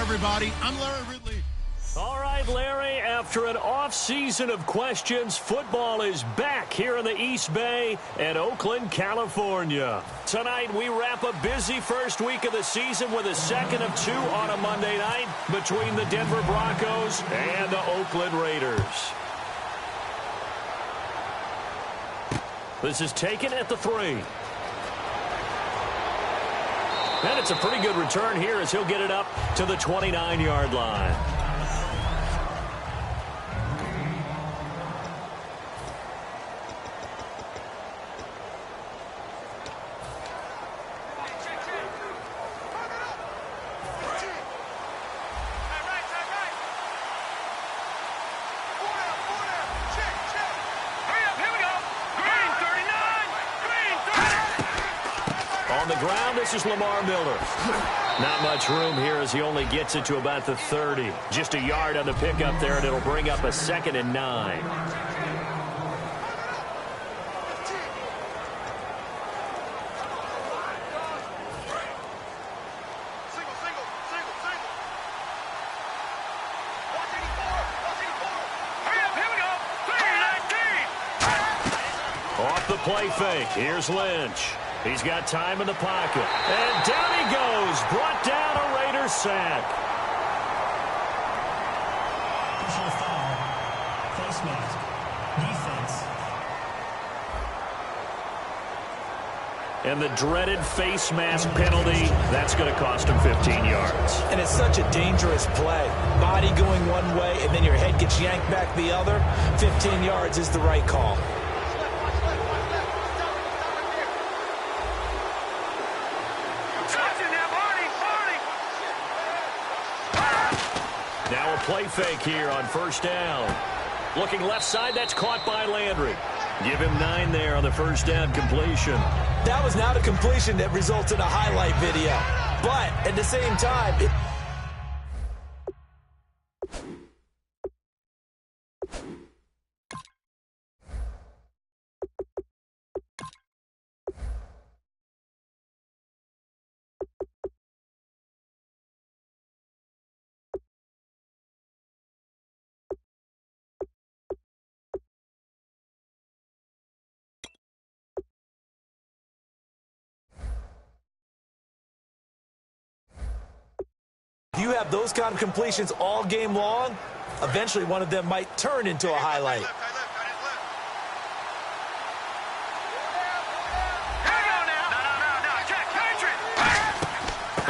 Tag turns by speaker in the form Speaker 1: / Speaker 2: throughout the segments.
Speaker 1: everybody. I'm Larry Ridley.
Speaker 2: All right, Larry, after an off-season of questions, football is back here in the East Bay and Oakland, California. Tonight, we wrap a busy first week of the season with a second of two on a Monday night between the Denver Broncos and the Oakland Raiders. This is taken at the 3. And it's a pretty good return here as he'll get it up to the 29-yard line. This is Lamar Miller. Not much room here as he only gets it to about the 30. Just a yard on the pickup there, and it'll bring up a 2nd and 9. Off the play fake. Here's Lynch. He's got time in the pocket. And down he goes. Brought down a Raiders sack.
Speaker 3: Personal foul. Face mask. Defense.
Speaker 2: And the dreaded face mask penalty, that's going to cost him 15 yards.
Speaker 4: And it's such a dangerous play. Body going one way, and then your head gets yanked back the other. 15 yards is the right call.
Speaker 2: Now a play fake here on first down. Looking left side, that's caught by Landry. Give him 9 there on the first down completion.
Speaker 4: That was not a completion that results in a highlight video. But at the same time, you have those kind of completions all game long, eventually one of them might turn into a highlight.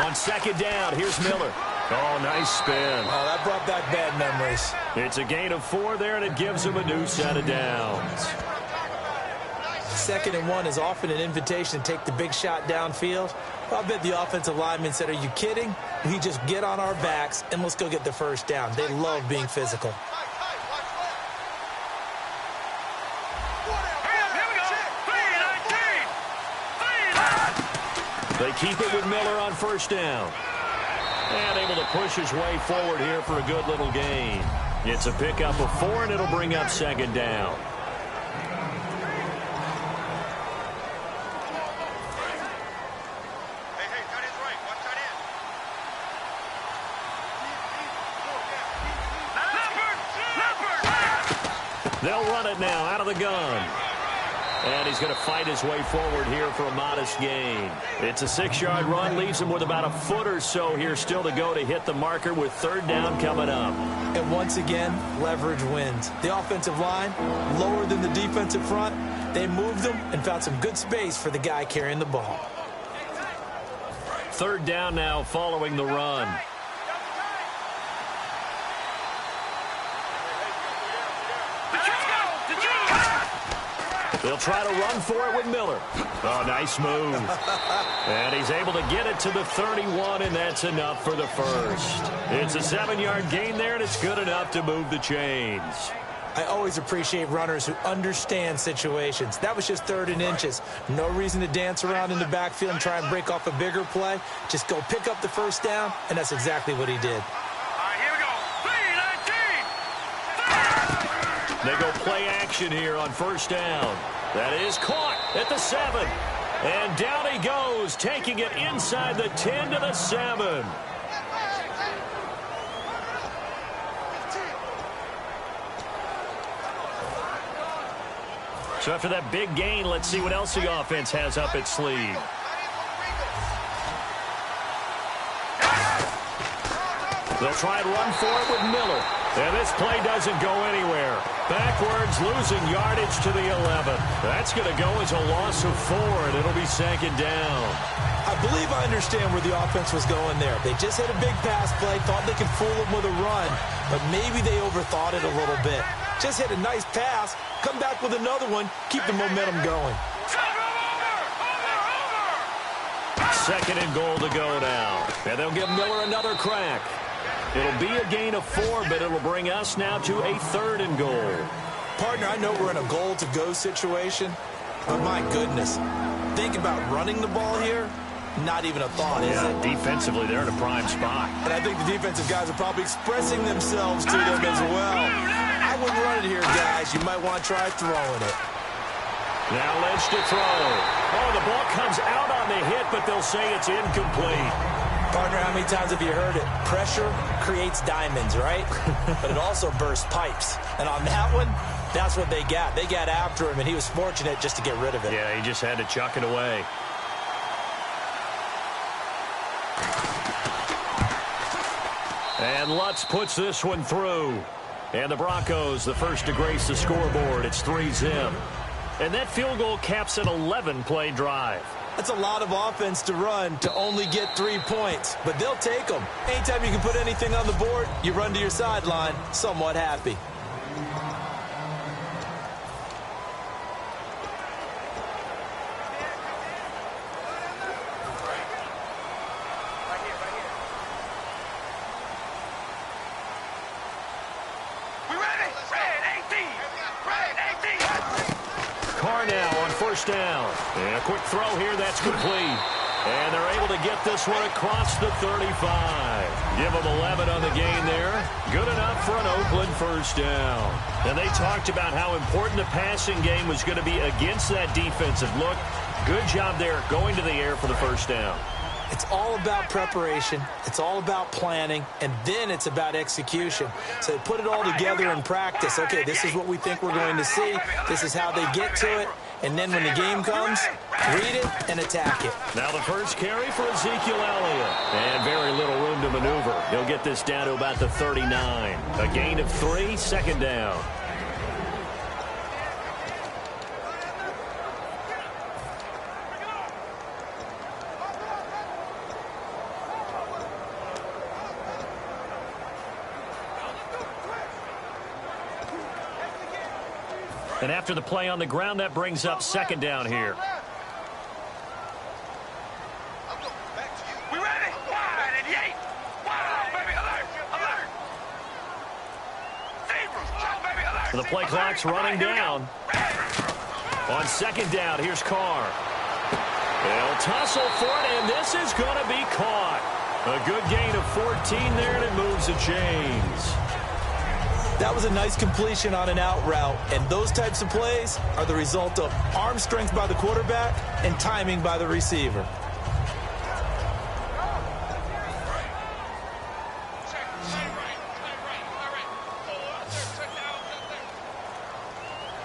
Speaker 2: On second down, here's Miller. Oh, nice spin.
Speaker 4: Oh, that brought back bad memories.
Speaker 2: It's a gain of 4 there, and it gives him a new set of downs.
Speaker 4: 2nd and 1 is often an invitation to take the big shot downfield. I bet the offensive lineman said, are you kidding? We just get on our backs and let's go get the first down. They love being physical.
Speaker 2: They keep it with Miller on first down. And able to push his way forward here for a good little gain. It's a pickup of 4, and it'll bring up second down. They'll run it now out of the gun. And he's going to fight his way forward here for a modest gain. It's a 6-yard run, leaves him with about a foot or so here still to go to hit the marker with third down coming up.
Speaker 4: And once again, leverage wins. The offensive line, lower than the defensive front. They moved them and found some good space for the guy carrying the ball.
Speaker 2: Third down now following the run. They'll try to run for it with Miller. Oh, nice move. And he's able to get it to the 31, and that's enough for the first. It's a 7-yard gain there, and it's good enough to move the chains.
Speaker 4: I always appreciate runners who understand situations. That was just 3rd and inches. No reason to dance around in the backfield and try and break off a bigger play. Just go pick up the first down, and that's exactly what he did.
Speaker 2: They go play action here on first down. That is caught at the 7. And down he goes, taking it inside the 10 to the 7. So after that big gain, let's see what else the offense has up its sleeve. They'll try and run for it with Miller. And this play doesn't go anywhere. Backwards, losing yardage to the 11. That's going to go as a loss of 4, and it'll be second down.
Speaker 4: I believe I understand where the offense was going there. They just hit a big pass play, thought they could fool them with a run, but maybe they overthought it a little bit. Just hit a nice pass, come back with another one, keep the momentum going.
Speaker 2: Second and goal to go now. And they'll give Miller another crack. It'll be a gain of 4, but it'll bring us now to a 3rd and goal.
Speaker 4: Partner, I know we're in a goal-to-go situation, but my goodness, think about running the ball here, not even a thought, is it?
Speaker 2: Defensively, they're in a prime spot.
Speaker 4: And I think the defensive guys are probably expressing themselves to them as well. I wouldn't run it here, guys. You might want to try throwing it.
Speaker 2: Now Lynch to throw. Oh, the ball comes out on the hit, but they'll say it's incomplete.
Speaker 4: Partner, how many times have you heard it? Pressure creates diamonds, right? But it also bursts pipes. And on that one, that's what they got. They got after him, and he was fortunate just to get rid of it.
Speaker 2: Yeah, he just had to chuck it away. And Lutz puts this one through. And the Broncos, the first to grace the scoreboard. It's 3-zip. And that field goal caps an 11-play drive.
Speaker 4: That's a lot of offense to run to only get 3 points, but they'll take them. Anytime you can put anything on the board, you run to your sideline somewhat happy.
Speaker 2: Down. And a quick throw here, that's complete. And they're able to get this one across the 35. Give them 11 on the gain there. Good enough for an Oakland first down. And they talked about how important the passing game was going to be against that defensive look. Good job there going to the air for the first down.
Speaker 4: It's all about preparation. It's all about planning. And then it's about execution. So they put it all together in practice. Okay, this is what we think we're going to see. This is how they get to it. And then when the game comes, read it and attack it.
Speaker 2: Now the first carry for Ezekiel Elliott. And very little room to maneuver. He'll get this down to about the 39. A gain of 3, second down. And after the play on the ground, that brings up second down here.
Speaker 1: We ready? Wide and yay. Wow, baby, alert, alert. Baby, alert.
Speaker 2: The play clock's running down. On second down, here's Carr. They'll tussle for it, and this is going to be caught. A good gain of 14 there, and it moves the chains.
Speaker 4: That was a nice completion on an out route, and those types of plays are the result of arm strength by the quarterback and timing by the receiver.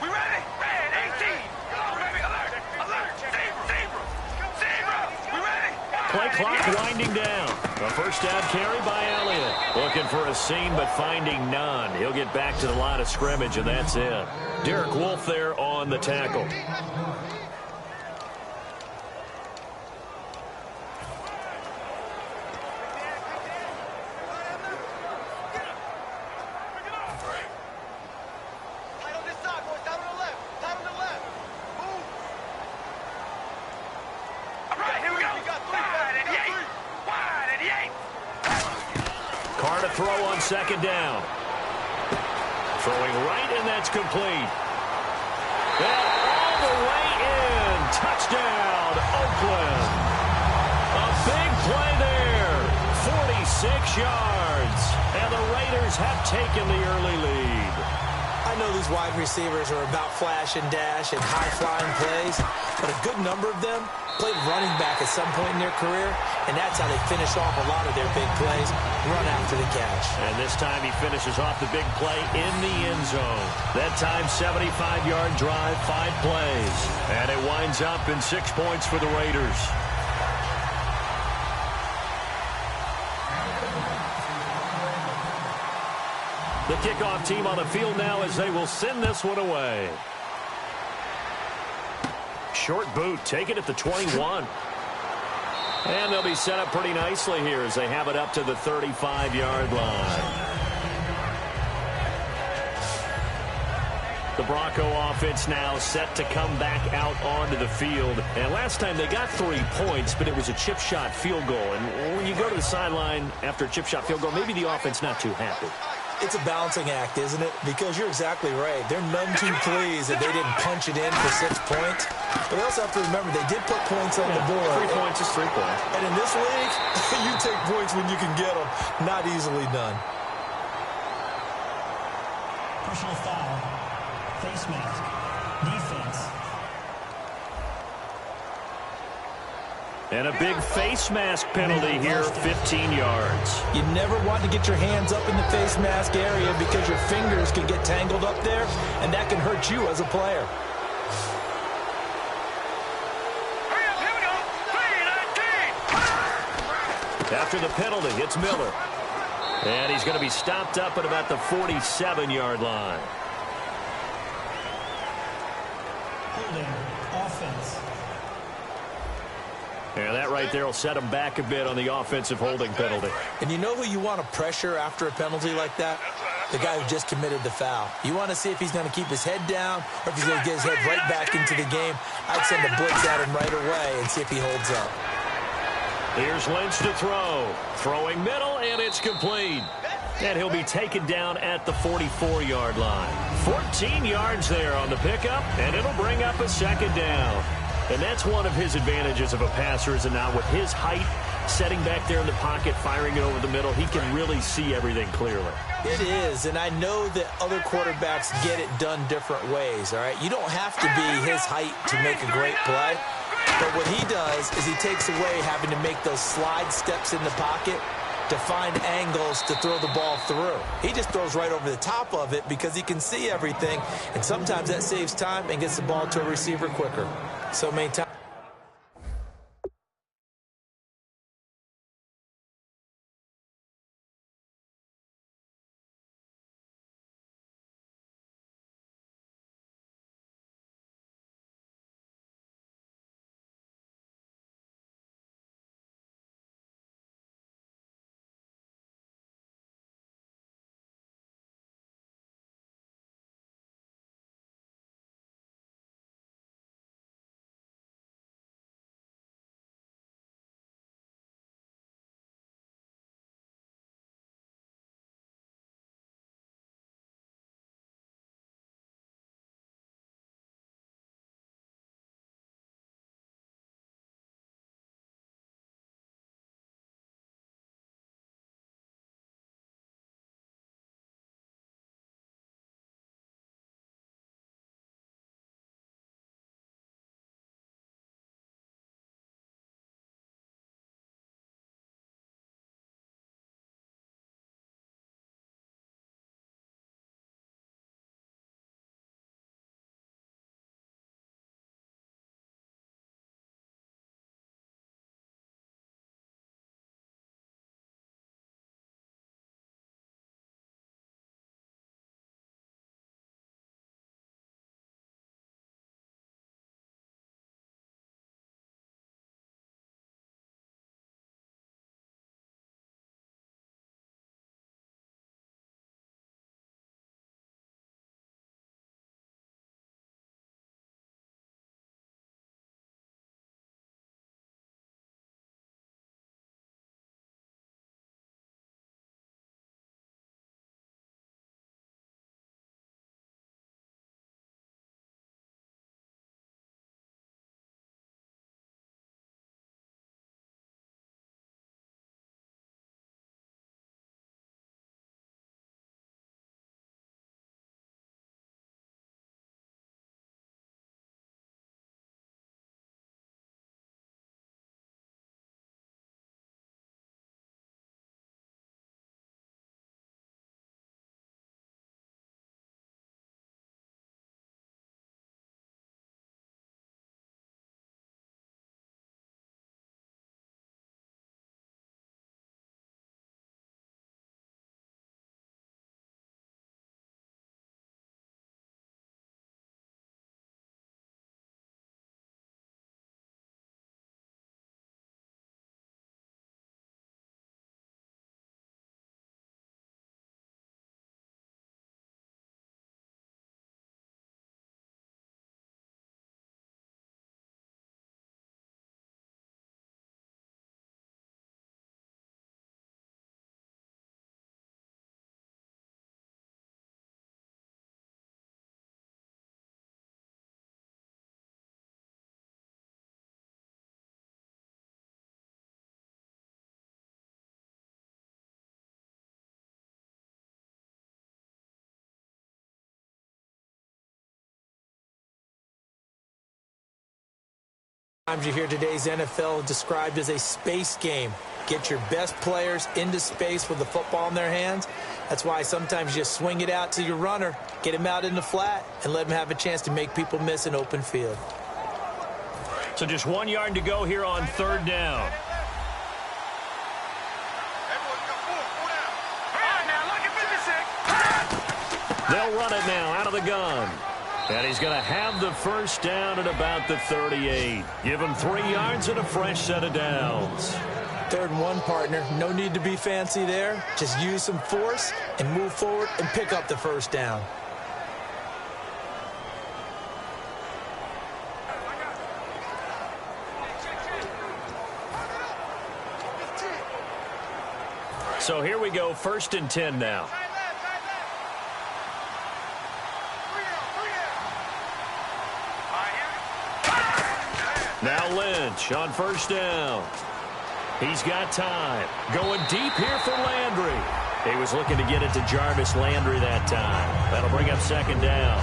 Speaker 1: We ready? Red 18. Come on, baby, alert, alert. Zebra. We ready?
Speaker 2: Play clock winding down. A first down carry by Elliott. Looking for a seam, but finding none. He'll get back to the line of scrimmage, and that's it. Derek Wolfe there on the tackle. Throw on second down. Throwing right, and that's complete. And all the way in. Touchdown, Oakland. A big play there. 46 yards. And the Raiders have taken the early lead.
Speaker 4: I I know these wide receivers are about flash and dash and high-flying plays, but a good number of them played running back at some point in their career, and that's how they finish off a lot of their big plays, run after the catch.
Speaker 2: And this time he finishes off the big play in the end zone. That time, 75-yard drive, 5 plays. And it winds up in 6 points for the Raiders. The kickoff team on the field now as they will send this one away. Short boot, take it at the 21. And they'll be set up pretty nicely here as they have it up to the 35-yard line. The Bronco offense now set to come back out onto the field. And last time they got 3 points, but it was a chip shot field goal. And when you go to the sideline after a chip shot field goal, maybe the offense not too happy.
Speaker 4: It's a balancing act, isn't it? Because you're exactly right. They're none too pleased that they didn't punch it in for 6 points. But they also have to remember they did put points on the board.
Speaker 2: 3 points is 3 points.
Speaker 4: And in this league, you take points when you can get them. Not easily done.
Speaker 3: Personal foul. Face mask. Defense.
Speaker 2: And a big face mask penalty here, 15 yards.
Speaker 4: You never want to get your hands up in the face mask area because your fingers can get tangled up there, and that can hurt you as a player.
Speaker 1: Hurry up, here we go. 3:19.
Speaker 2: After the penalty, it's Miller. And he's going to be stopped up at about the 47-yard line.
Speaker 3: Holding. Offense.
Speaker 2: And that right there will set him back a bit on the offensive holding penalty.
Speaker 4: And you know who you want to pressure after a penalty like that? The guy who just committed the foul. You want to see if he's going to keep his head down or if he's going to get his head right back into the game. I'd send a blitz at him right away and see if he holds up.
Speaker 2: Here's Lynch to throw. Throwing middle, and it's complete. And he'll be taken down at the 44-yard line. 14 yards there on the pickup, and it'll bring up a second down. And that's one of his advantages of a passer, is that now with his height, setting back there in the pocket, firing it over the middle, he can really see everything clearly.
Speaker 4: It is, and I know that other quarterbacks get it done different ways, all right? You don't have to be his height to make a great play, but what he does is he takes away having to make those slide steps in the pocket to find angles to throw the ball through. He just throws right over the top of it because he can see everything, and sometimes that saves time and gets the ball to a receiver quicker. So many times. Sometimes you hear today's NFL described as a space game. Get your best players into space with the football in their hands. That's why sometimes you just swing it out to your runner, get him out in the flat, and let him have a chance to make people miss an open field.
Speaker 2: So just 1 yard to go here on third down. They'll run it now out of the gun. And he's going to have the first down at about the 38. Give him 3 yards and a fresh set of downs.
Speaker 4: 3rd and 1, partner. No need to be fancy there. Just use some force and move forward and pick up the first down.
Speaker 2: So here we go, 1st and 10 now. Now Lynch on 1st down. He's got time. Going deep here for Landry. He was looking to get it to Jarvis Landry that time. That'll bring up 2nd down.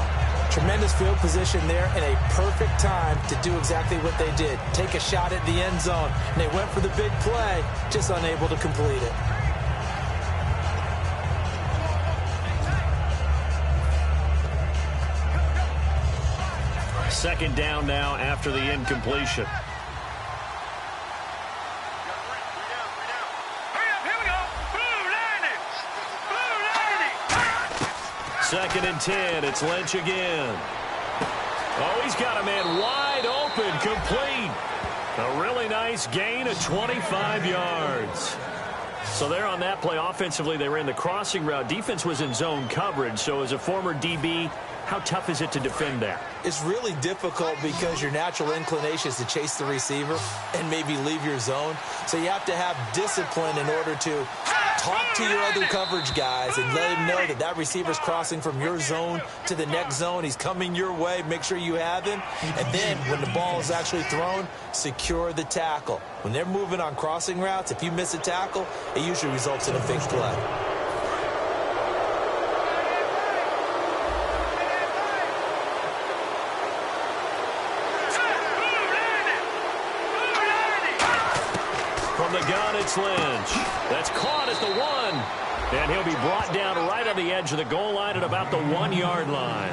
Speaker 4: Tremendous field position there and a perfect time to do exactly what they did. Take a shot at the end zone. And they went for the big play, just unable to complete it.
Speaker 2: Second down now after the incompletion. Second and 10. It's Lynch again. Oh, he's got a man wide open, complete. A really nice gain of 25 yards. So there on that play, offensively, they ran the crossing route. Defense was in zone coverage. So as a former DB, how tough is it to defend that?
Speaker 4: It's really difficult because your natural inclination is to chase the receiver and maybe leave your zone. So you have to have discipline in order to talk to your other coverage guys and let him know that that receiver's crossing from your zone to the next zone. He's coming your way. Make sure you have him. And then when the ball is actually thrown, secure the tackle. When they're moving on crossing routes, if you miss a tackle, it usually results in a big play.
Speaker 2: From the gun, it's Lynch. That's caught at the 1. And he'll be brought down right on the edge of the goal line at about the 1 yard line.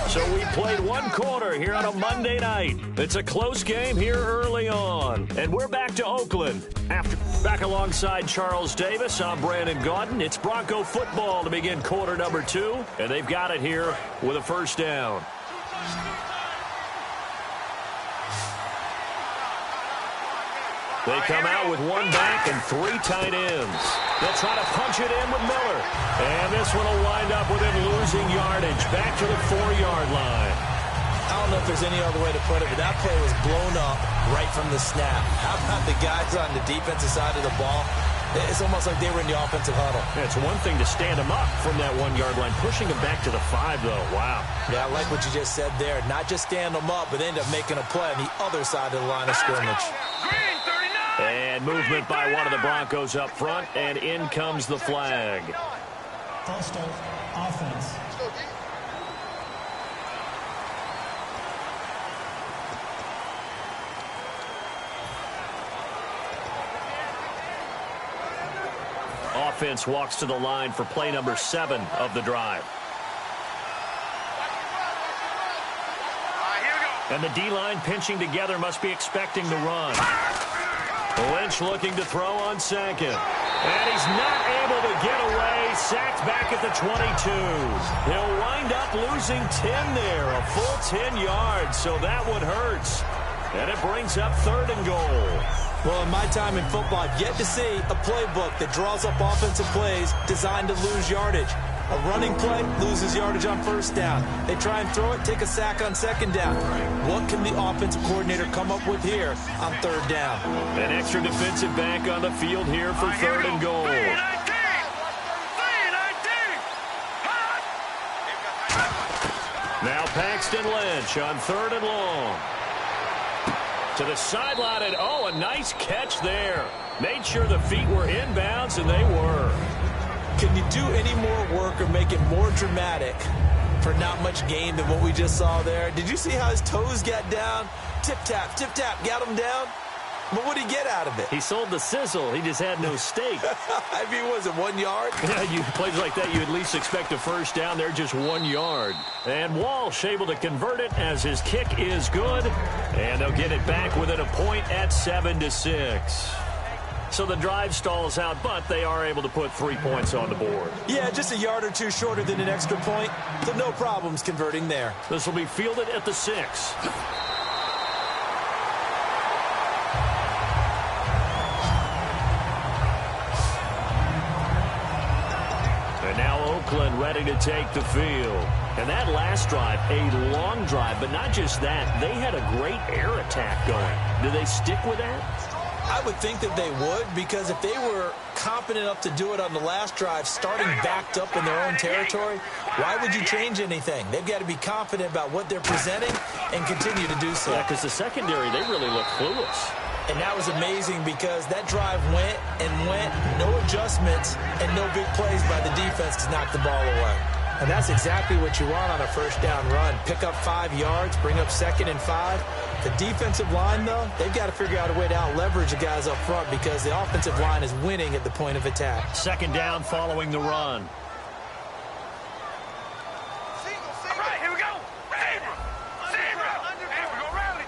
Speaker 2: So we played 1 quarter here on a Monday night. It's a close game here early on. And we're back to Oakland. Back alongside Charles Davis, I'm Brandon Gaudin. It's Bronco football to begin quarter number 2. And they've got it here with a first down. They come out with 1 back and 3 tight ends. They'll try to punch it in with Miller. And this one will wind up with him losing yardage back to the 4-yard line.
Speaker 4: I don't know if there's any other way to put it, but that play was blown up right from the snap. How about the guys on the defensive side of the ball? It's almost like they were in the offensive huddle.
Speaker 2: Yeah, it's one thing to stand them up from that 1 yard line. Pushing them back to the 5, though. Wow.
Speaker 4: Yeah, I like what you just said there. Not just stand them up, but end up making a play on the other side of the line of scrimmage.
Speaker 2: And movement by one of the Broncos up front, and in comes the flag.
Speaker 3: False start, offense.
Speaker 2: Offense walks to the line for play number 7 of the drive. And the D-line pinching together must be expecting the run. Lynch looking to throw on 2nd. And he's not able to get away. Sacked back at the 22. He'll wind up losing 10 there, a full 10 yards, so that one hurts. And it brings up 3rd and goal.
Speaker 4: Well, in my time in football, I've yet to see a playbook that draws up offensive plays designed to lose yardage. A running play loses yardage on 1st down. They try and throw it, take a sack on 2nd down. What can the offensive coordinator come up with here on 3rd down?
Speaker 2: An extra defensive back on the field here for 3rd and goal. Now Paxton Lynch on 3rd and long. To the sideline, and oh, a nice catch there. Made sure the feet were inbounds, and they were.
Speaker 4: Can you do any more work or make it more dramatic for not much gain than what we just saw there. Did you see how his toes got down? Tip-tap, got him down. But what did he get out of it?
Speaker 2: He sold the sizzle. He just had no steak.
Speaker 4: I mean, was it 1 yard?
Speaker 2: Yeah, plays like that, you at least expect a first down. They're just 1 yard. And Walsh able to convert it as his kick is good. And they'll get it back within a point at 7-6. So the drive stalls out, but they are able to put 3 points on the board.
Speaker 4: Yeah, just a yard or two shorter than an extra point. So no problems converting there.
Speaker 2: This will be fielded at the 6. And now Oakland ready to take the field. And that last drive, a long drive, but not just that. They had a great air attack going. Do they stick with that?
Speaker 4: I would think that they would, because if they were competent enough to do it on the last drive, starting backed up in their own territory, why would you change anything? They've got to be confident about what they're presenting and continue to do so.
Speaker 2: Yeah, because the secondary, they really look clueless.
Speaker 4: And that was amazing because that drive went and went, no adjustments, and no big plays by the defense to knock the ball away. And that's exactly what you want on a first down run. Pick up 5 yards, bring up 2nd and 5. The defensive line, though, they've got to figure out a way to out-leverage the guys up front because the offensive line is winning at the point of attack.
Speaker 2: 2nd down following the run.
Speaker 1: All right, here we go. Zebra. Here we go. Rally.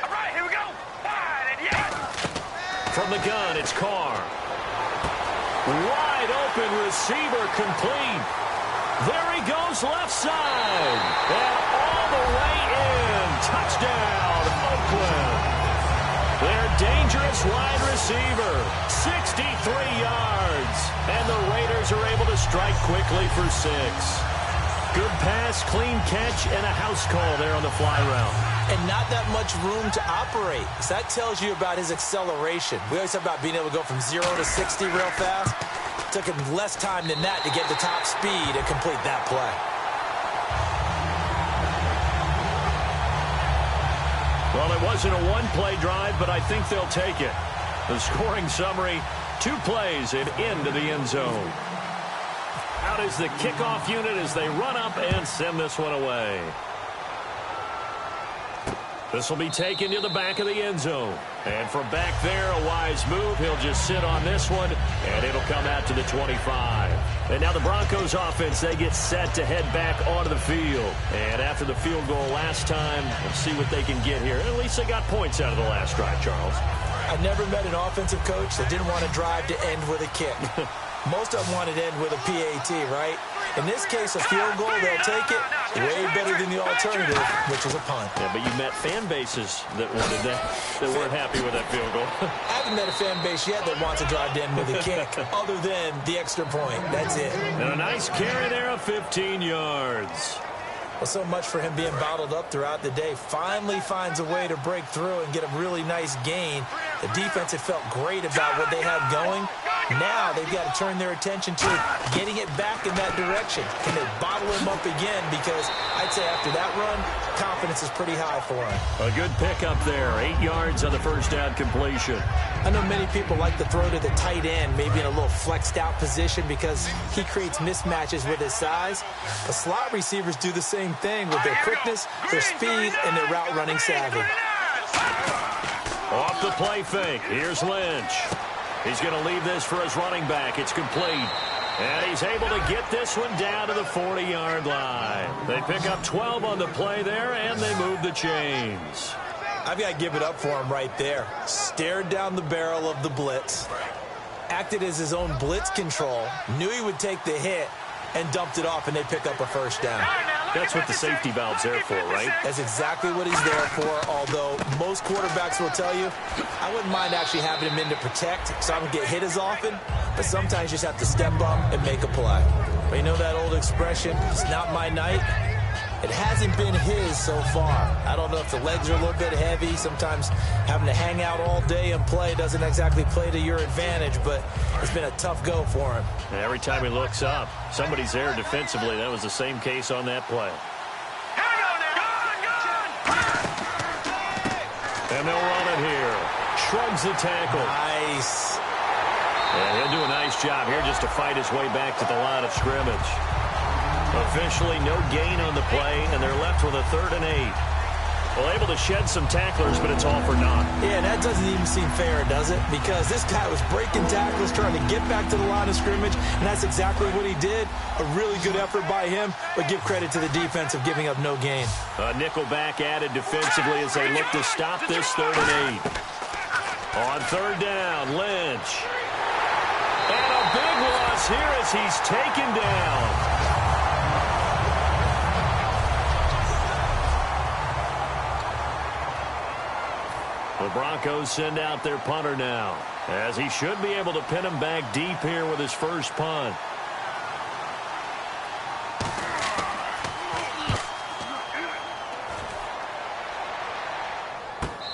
Speaker 1: All right, here we go. Wide and yes.
Speaker 2: From the gun, it's Carr. Wide open receiver complete. There he goes left side. And all the way in. Touchdown, Oakland. Their dangerous wide receiver. 63 yards. And the Raiders are able to strike quickly for 6. Good pass, clean catch, and a house call there on the fly route.
Speaker 4: And not that much room to operate. So that tells you about his acceleration. We always talk about being able to go from 0 to 60 real fast. It took him less time than that to get the top speed and complete that play.
Speaker 2: Well, it wasn't a one-play drive, but I think they'll take it. The scoring summary, 2 plays and into the end zone. Out is the kickoff unit as they run up and send this one away. This will be taken to the back of the end zone. And from back there, a wise move. He'll just sit on this one, and it'll come out to the 25. And now the Broncos offense, they get set to head back onto the field. And after the field goal last time, let's see what they can get here. At least they got points out of the last drive, Charles.
Speaker 4: I never met an offensive coach that didn't want to drive to end with a kick. Most of them wanted to end with a PAT, right? In this case, a field goal, they'll take it. Way better than the alternative, which is a punt.
Speaker 2: Yeah, but you met fan bases that wanted that weren't happy with that field goal.
Speaker 4: I haven't met a fan base yet that wants to drive to end with a kick, other than the extra point. That's it.
Speaker 2: And a nice carry there of 15 yards.
Speaker 4: Well, so much for him being bottled up throughout the day. Finally finds a way to break through and get a really nice gain. The defense had felt great about what they had going. Now they've got to turn their attention to getting it back in that direction. Can they bottle him up again? Because I'd say after that run, confidence is pretty high for him.
Speaker 2: A good pickup there. 8 yards on the first down completion.
Speaker 4: I know many people like to throw to the tight end, maybe in a little flexed out position because he creates mismatches with his size. The slot receivers do the same thing with their quickness, their speed, and their route running savvy.
Speaker 2: Off the play fake. Here's Lynch. He's going to leave this for his running back. It's complete. And he's able to get this one down to the 40-yard line. They pick up 12 on the play there, and they move the chains.
Speaker 4: I've got to give it up for him right there. Stared down the barrel of the blitz. Acted as his own blitz control. Knew he would take the hit and dumped it off, and they pick up a first down.
Speaker 2: That's what the safety valve's there for, right?
Speaker 4: That's exactly what he's there for, although most quarterbacks will tell you, I wouldn't mind actually having him in to protect so I don't get hit as often, but sometimes you just have to step up and make a play. But you know that old expression, it's not my night? It hasn't been his so far. I don't know if the legs are a little bit heavy. Sometimes having to hang out all day and play doesn't exactly play to your advantage, but it's been a tough go for him.
Speaker 2: And every time he looks up, somebody's there defensively. That was the same case on that play. And they'll run it here. Shrugs the tackle.
Speaker 4: Nice.
Speaker 2: And he'll do a nice job here just to fight his way back to the line of scrimmage. Officially no gain on the play, and they're left with a 3rd and 8. Well, able to shed some tacklers, but it's all for naught.
Speaker 4: Yeah, that doesn't even seem fair, does it? Because this guy was breaking tackles, trying to get back to the line of scrimmage, and that's exactly what he did. A really good effort by him, but give credit to the defense of giving up no gain.
Speaker 2: A nickel back added defensively as they look to stop this 3rd and 8. On 3rd down, Lynch. And a big loss here as he's taken down. The Broncos send out their punter now, as he should be able to pin him back deep here with his first punt.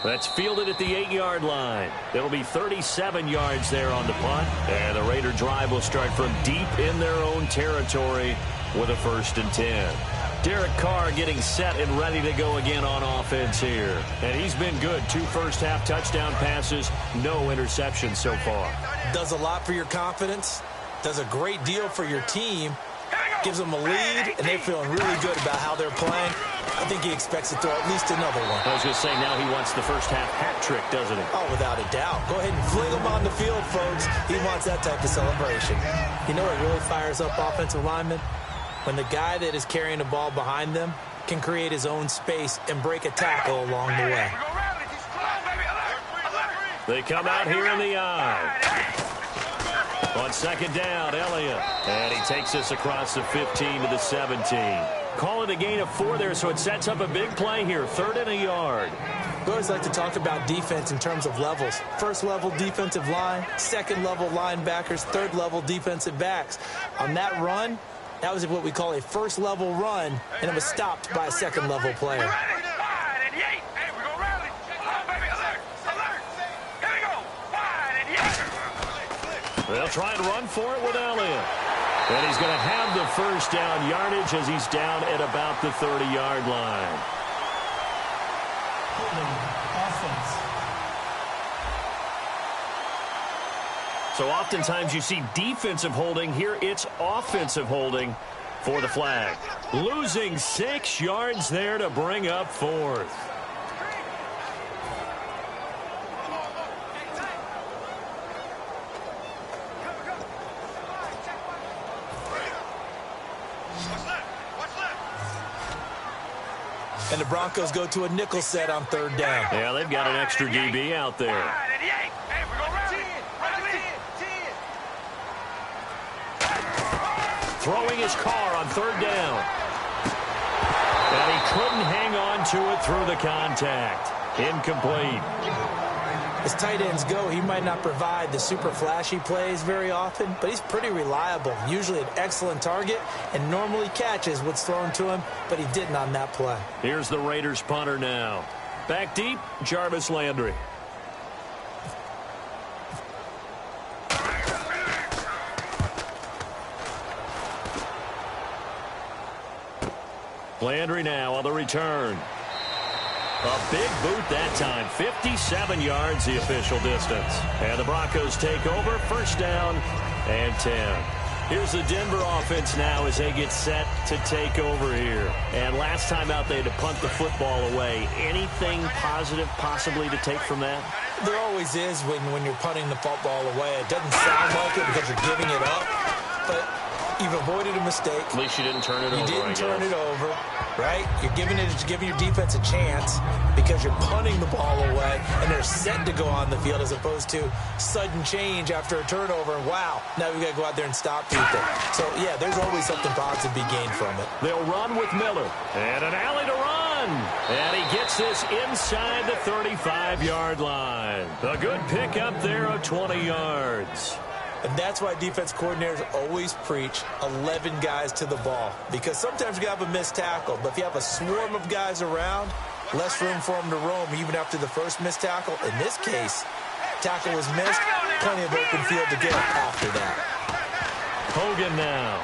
Speaker 2: That's fielded at the 8-yard line. It'll be 37 yards there on the punt, and the Raider drive will start from deep in their own territory with a 1st and 10. Derek Carr getting set and ready to go again on offense here. And he's been good. 2 first-half touchdown passes, no interceptions so far.
Speaker 4: Does a lot for your confidence, does a great deal for your team, gives them a lead, and they're feeling really good about how they're playing. I think he expects to throw at least another one.
Speaker 2: I was going to say, now he wants the first-half hat trick, doesn't he?
Speaker 4: Oh, without a doubt. Go ahead and fling him on the field, folks. He wants that type of celebration. You know what really fires up offensive linemen? When the guy that is carrying the ball behind them can create his own space and break a tackle along the way.
Speaker 2: They come out here in the eye. On 2nd down, Elliott. And he takes this across the 15 to the 17. Call it a gain of 4 there, so it sets up a big play here. 3rd and a yard.
Speaker 4: We always like to talk about defense in terms of levels. 1st level defensive line, 2nd level linebackers, 3rd level defensive backs. On that run, that was what we call a 1st level run, and it was stopped by a 2nd level player.
Speaker 2: They'll try and run for it with Elliott. And he's going to have the 1st down yardage as he's down at about the 30-yard line.
Speaker 3: Offense.
Speaker 2: So oftentimes you see defensive holding. Here it's offensive holding for the flag. Losing 6 yards there to bring up 4th.
Speaker 4: And the Broncos go to a nickel set on 3rd down.
Speaker 2: Yeah, they've got an extra DB out there. Throwing his car on 3rd down. And he couldn't hang on to it through the contact. Incomplete.
Speaker 4: As tight ends go, he might not provide the super flashy plays very often, but he's pretty reliable. Usually an excellent target and normally catches what's thrown to him, but he didn't on that play.
Speaker 2: Here's the Raiders punter now. Back deep, Jarvis Landry. Landry now on the return. A big boot that time. 57 yards the official distance. And the Broncos take over. 1st down and 10. Here's the Denver offense now as they get set to take over here. And last time out they had to punt the football away. Anything positive possibly to take from that?
Speaker 4: There always is when you're punting the football away. It doesn't sound like it because you're giving it up, but you've avoided a mistake.
Speaker 2: At least you didn't turn it over.
Speaker 4: You didn't turn it over, right? You're giving your defense a chance because you're punting the ball away, and they're set to go on the field as opposed to sudden change after a turnover. And wow, now we got to go out there and stop people. So yeah, there's always something positive to be gained from it.
Speaker 2: They'll run with Miller, and an alley to run, and he gets this inside the 35-yard line. A good pickup there of 20 yards.
Speaker 4: And that's why defense coordinators always preach 11 guys to the ball. Because sometimes you have a missed tackle, but if you have a swarm of guys around, less room for them to roam even after the first missed tackle. In this case, tackle was missed, plenty of open field to get up after that.
Speaker 2: Hogan now.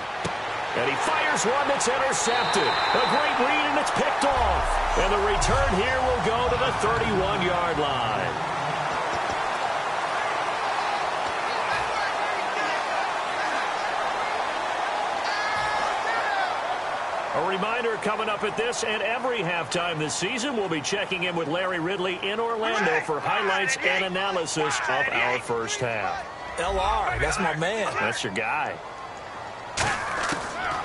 Speaker 2: And he fires one that's intercepted. A great read, and it's picked off. And the return here will go to the 31-yard line. reminder, coming up at this and every halftime this season, we'll be checking in with Larry Ridley in Orlando for highlights and analysis of our first half.
Speaker 4: LR, that's my man.
Speaker 2: That's your guy.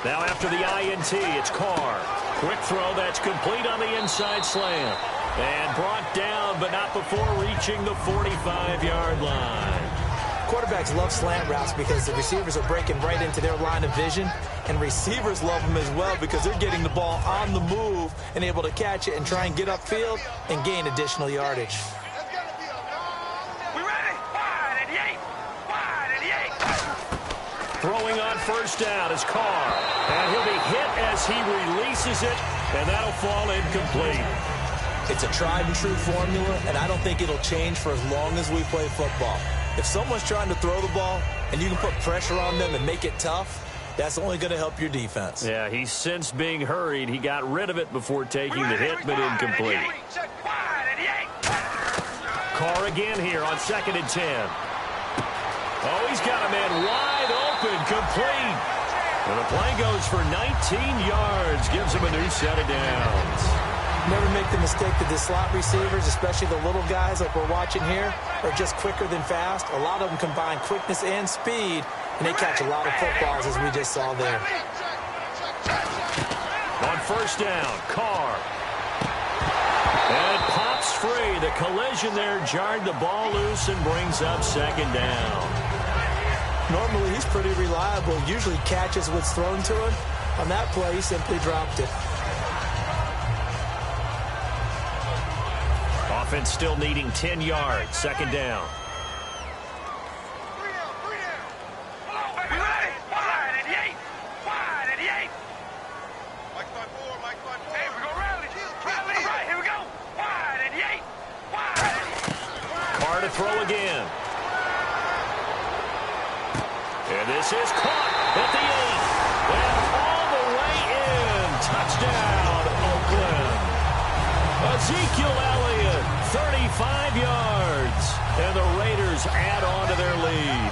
Speaker 2: Now after the INT, it's Carr. Quick throw that's complete on the inside slant. And brought down, but not before reaching the 45-yard line.
Speaker 4: Quarterbacks love slant routes because the receivers are breaking right into their line of vision, and receivers love them as well because they're getting the ball on the move and able to catch it and try and get upfield and gain additional yardage.
Speaker 1: We ready? Wide at the 8. Wide at the 8.
Speaker 2: Throwing on first down is Carr, and he'll be hit as he releases it, and that'll fall incomplete.
Speaker 4: It's a tried-and-true formula, and I don't think it'll change for as long as we play football. If someone's trying to throw the ball and you can put pressure on them and make it tough, that's only going to help your defense.
Speaker 2: Yeah, he's since being hurried. He got rid of it before taking the hit, but incomplete. Carr again here on 2nd and 10. Oh, he's got a man wide open, complete. And the play goes for 19 yards, gives him a new set of downs.
Speaker 4: Never make the mistake that the slot receivers, especially the little guys like we're watching here, are just quicker than fast. A lot of them combine quickness and speed, and they catch a lot of footballs, as we just saw there.
Speaker 2: On first down, Carr. And it pops free. The collision there jarred the ball loose and brings up 2nd down.
Speaker 4: Normally, he's pretty reliable. Usually catches what's thrown to him. On that play, he simply dropped it.
Speaker 2: Offense still needing 10 yards. 2nd down. Carr to throw again. And this is caught at the 8. And all the way in. Touchdown, Oakland. Ezekiel Elliott, 35 yards. And the Raiders add on to their lead.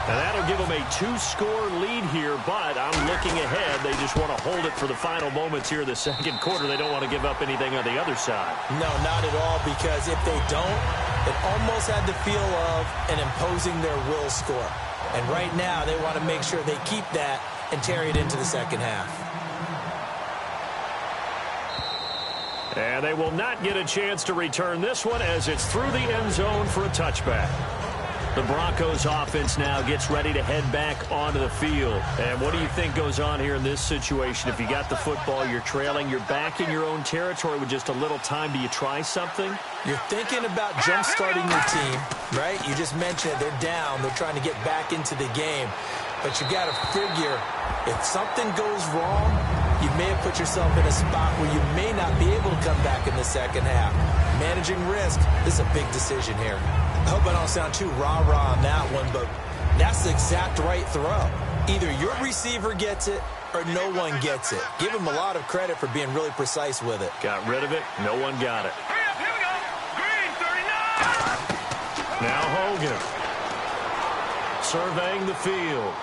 Speaker 2: And that'll give them a 2-score lead here, but I'm looking ahead. They just want to hold it for the final moments here in the 2nd quarter. They don't want to give up anything on the other side.
Speaker 4: No, not at all, because if they don't, it almost had the feel of an imposing their will score. And right now, they want to make sure they keep that and carry it into the 2nd half.
Speaker 2: And they will not get a chance to return this one as it's through the end zone for a touchback. The Broncos offense now gets ready to head back onto the field. And what do you think goes on here in this situation? If you got the football, you're trailing, you're back in your own territory with just a little time. Do you try something? You're thinking about jump-starting your team, right? You just mentioned it. They're down. They're trying to get back into the game. But you got to figure, if something goes wrong, you may have put yourself in a spot where you may not be able to come back in the 2nd half. Managing risk, this is a big decision here. I hope I don't sound too rah-rah on that one, but that's the exact right throw. Either your receiver gets it or no one gets it. Give him a lot of credit for being really precise with it. Got rid of it. No one got it.
Speaker 1: Here we go. Green 39.
Speaker 2: Now Hogan. Surveying the field.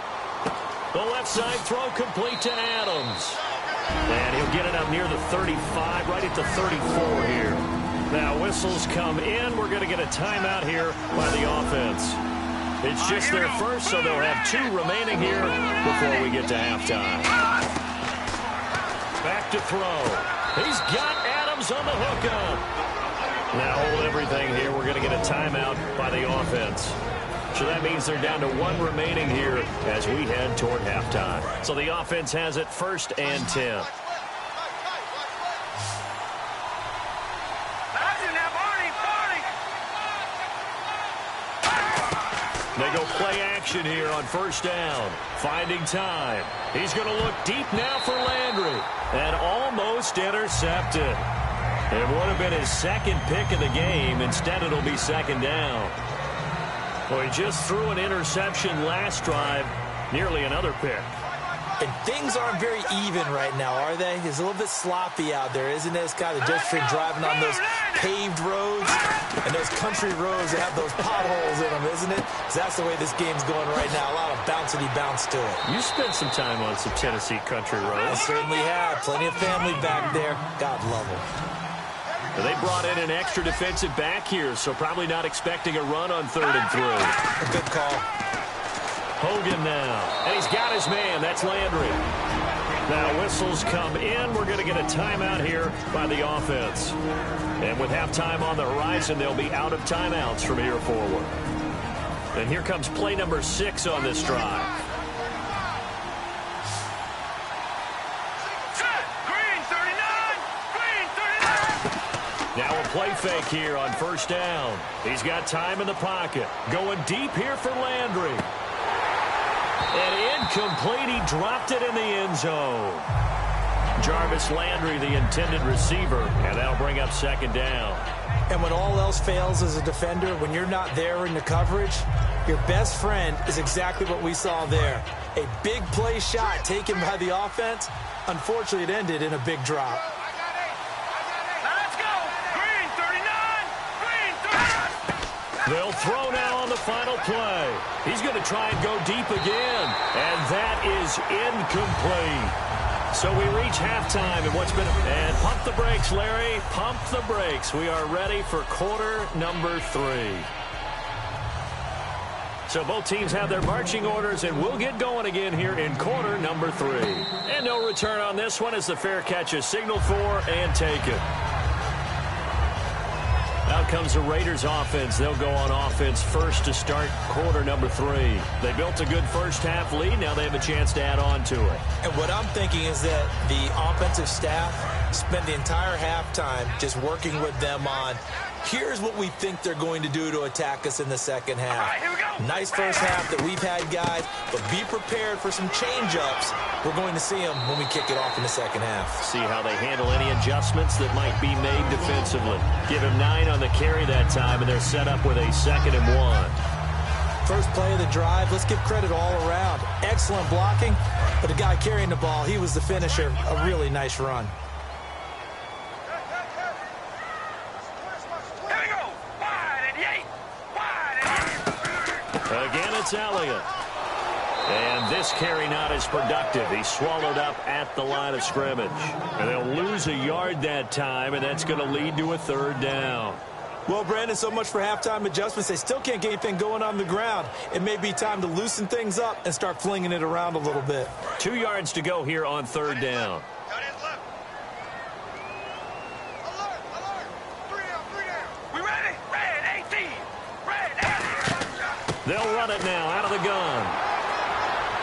Speaker 2: The left side throw complete to Adams. And he'll get it up near the 35, right at the 34 here. Now whistles come in. We're going to get a timeout here by the offense. It's just their first, so they'll have 2 remaining here before we get to halftime. Back to throw. He's got Adams on the hookup. Now hold everything here. We're going to get a timeout by the offense. So that means they're down to 1 remaining here as we head toward halftime. So the offense has it 1st and 10. They go play action here on 1st down. Finding time. He's going to look deep now for Landry. And almost intercepted. It would have been his 2nd pick of the game. Instead, it'll be 2nd down. Well, he just threw an interception last drive. Nearly another pick.
Speaker 4: And things aren't very even right now, are they? It's a little bit sloppy out there, isn't it? It's kind of just for driving on those paved roads and those country roads that have those potholes in them, isn't it? 'Cause that's the way this game's going right now. A lot of bouncy bounce to it.
Speaker 2: You spent some time on some Tennessee country
Speaker 4: I
Speaker 2: roads.
Speaker 4: certainly have. Plenty of family back there. God love them.
Speaker 2: They brought in an extra defensive back here, so probably not expecting a run on 3rd and 3.
Speaker 4: A good call.
Speaker 2: Hogan now, and he's got his man. That's Landry. Now whistles come in. We're going to get a timeout here by the offense. And with halftime on the horizon, they'll be out of timeouts from here forward. And here comes play number 6 on this drive.
Speaker 1: Green 39! Green 39!
Speaker 2: Now a play fake here on 1st down. He's got time in the pocket. Going deep here for Landry. And incomplete. He dropped it in the end zone. Jarvis Landry, the intended receiver, and that'll bring up 2nd down.
Speaker 4: And when all else fails as a defender, when you're not there in the coverage, your best friend is exactly what we saw there. A big play shot taken by the offense. Unfortunately, it ended in a big drop.
Speaker 1: Now let's go! Green 39! Green 39!
Speaker 2: They'll throw now on the final play. He's going to try and go deep again. And that is incomplete. So we reach halftime and what's been... And pump the brakes, Larry. Pump the brakes. We are ready for quarter number 3. So both teams have their marching orders, and we'll get going again here in quarter number 3. And no return on this one as the fair catch is signaled for and taken. Out comes the Raiders offense. They'll go on offense first to start quarter number 3. They built a good first half lead. Now they have a chance to add on to it.
Speaker 4: And what I'm thinking is that the offensive staff spent the entire halftime just working with them on, here's what we think they're going to do to attack us in the second half.
Speaker 1: All right, here we go.
Speaker 4: Nice first half that we've had, guys, but be prepared for some change-ups. We're going to see them when we kick it off in the second half.
Speaker 2: See how they handle any adjustments that might be made defensively. Give him 9 on the carry that time, and they're set up with a 2nd and 1.
Speaker 4: First play of the drive, let's give credit all around. Excellent blocking, but the guy carrying the ball, he was the finisher. A really nice run.
Speaker 1: Here we go! Wide and Yates! Wide and Yates!
Speaker 2: Again, it's Elliott. And this carry not as productive. He's swallowed up at the line of scrimmage. And they'll lose a yard that time, and that's going to lead to a 3rd down.
Speaker 4: Well, Brandon, so much for halftime adjustments. They still can't get anything going on the ground. It may be time to loosen things up and start flinging it around a little bit.
Speaker 2: 2 yards to go here on 3rd down.
Speaker 1: Got his left. Alert! Alert! 3 down! 3 down! We ready? Red 18! Red 18!
Speaker 2: They'll run it now out of the gun.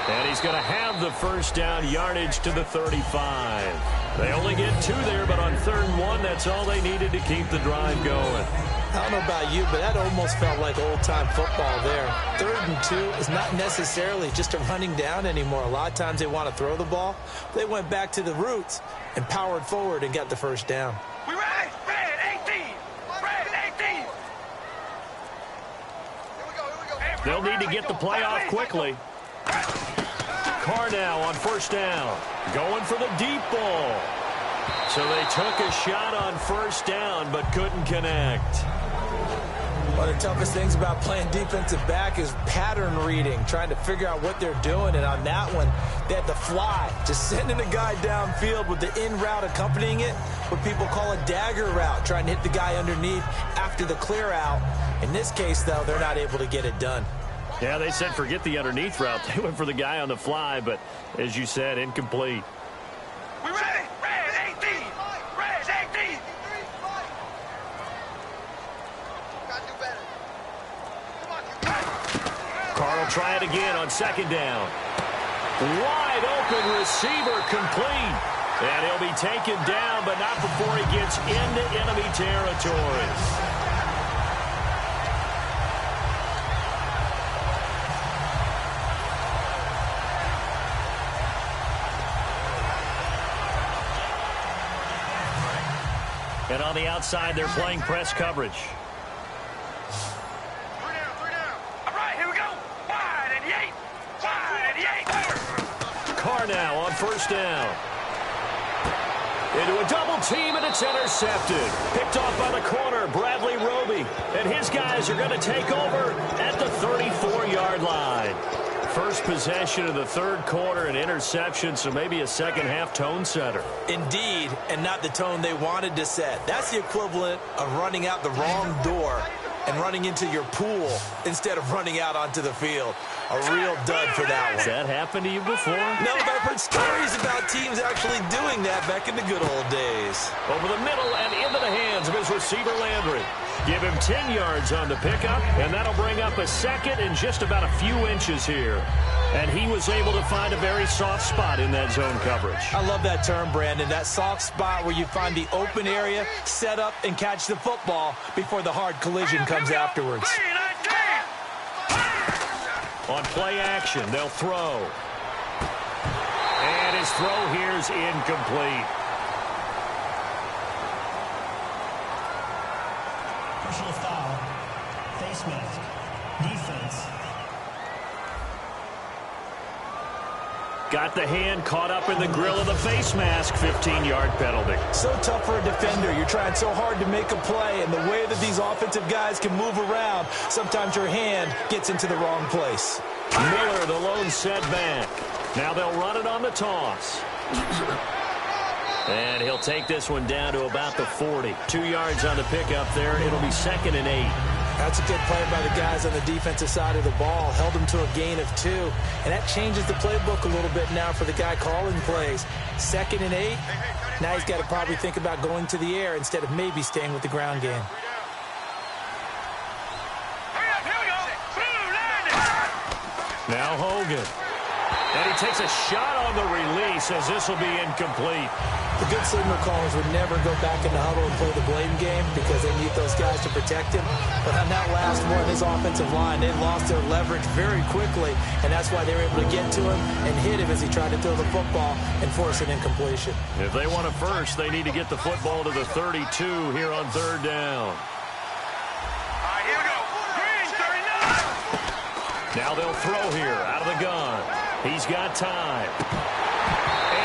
Speaker 2: And he's going to have the 1st down yardage to the 35. They only get 2 there, but on 3rd and 1, that's all they needed to keep the drive going.
Speaker 4: I don't know about you, but that almost felt like old-time football there. 3rd and 2 is not necessarily just a running down anymore. A lot of times they want to throw the ball. They went back to the roots and powered forward and got the 1st down.
Speaker 1: We ready? Red 18! Red 18! Here we go, here we go.
Speaker 2: They'll need to get the play off quickly. Carr now on 1st down. Going for the deep ball. So they took a shot on 1st down, but couldn't connect.
Speaker 4: One of the toughest things about playing defensive back is pattern reading, trying to figure out what they're doing. And on that one, they had to fly, just sending a guy downfield with the in route accompanying it, what people call a dagger route, trying to hit the guy underneath after the clear out. In this case, though, they're not able to get it done.
Speaker 2: Yeah, they said forget the underneath route. They went for the guy on the fly, but as you said, incomplete.
Speaker 1: We ready? Red 18! Red 18! Gotta do better.
Speaker 2: Carr will try it again on 2nd down. Wide open receiver complete. And he'll be taken down, but not before he gets into enemy territory. And on the outside, they're playing press coverage.
Speaker 1: 3 down, 3 down. All right, here we go. Wide and Yates. Wide and Yates.
Speaker 2: Carr now first down. Into a double team, and it's intercepted. Picked off by the corner, Bradley Roby. And his guys are going to take over at the 34-yard line. First possession of the third quarter, an interception, so maybe a second-half tone setter.
Speaker 4: Indeed, and not the tone they wanted to set. That's the equivalent of running out the wrong door and running into your pool instead of running out onto the field. A real dud for that one.
Speaker 2: Has that happened to you before?
Speaker 4: No, but I've heard stories about teams actually doing that back in the good old days.
Speaker 2: Over the middle and into the hands of his receiver, Landry. Give him 10 yards on the pickup, and that'll bring up a second and just about a few inches here. And he was able to find a very soft spot in that zone coverage.
Speaker 4: I love that term, Brandon. That soft spot where you find the open area, set up, and catch the football before the hard collision comes afterwards.
Speaker 2: On play action, they'll throw. And his throw here's incomplete.
Speaker 3: Personal foul. Face mask. Defense.
Speaker 2: Got the hand caught up in the grill of the face mask. 15-yard penalty.
Speaker 4: So tough for a defender. You're trying so hard to make a play, and the way that these offensive guys can move around, sometimes your hand gets into the wrong place.
Speaker 2: Miller, the lone setback. Now they'll run it on the toss. And he'll take this one down to about the 40. 2 yards on the pickup there. It'll be 2nd and 8.
Speaker 4: That's a good play by the guys on the defensive side of the ball. Held them to a gain of 2. And that changes the playbook a little bit now for the guy calling plays. 2nd and 8. Now he's got to probably think about going to the air instead of maybe staying with the ground game.
Speaker 2: Now Hogan. And he takes a shot on the release as this will be incomplete.
Speaker 4: The good signal callers would never go back in the huddle and play the blame game because they need those guys to protect him. But on that last one, his offensive line, they lost their leverage very quickly, and that's why they were able to get to him and hit him as he tried to throw the football and force an incompletion.
Speaker 2: If they want a first, they need to get the football to the 32 here on 3rd down.
Speaker 1: All right, here we go. Green, 39.
Speaker 2: Now they'll throw here out of the gun. He's got time.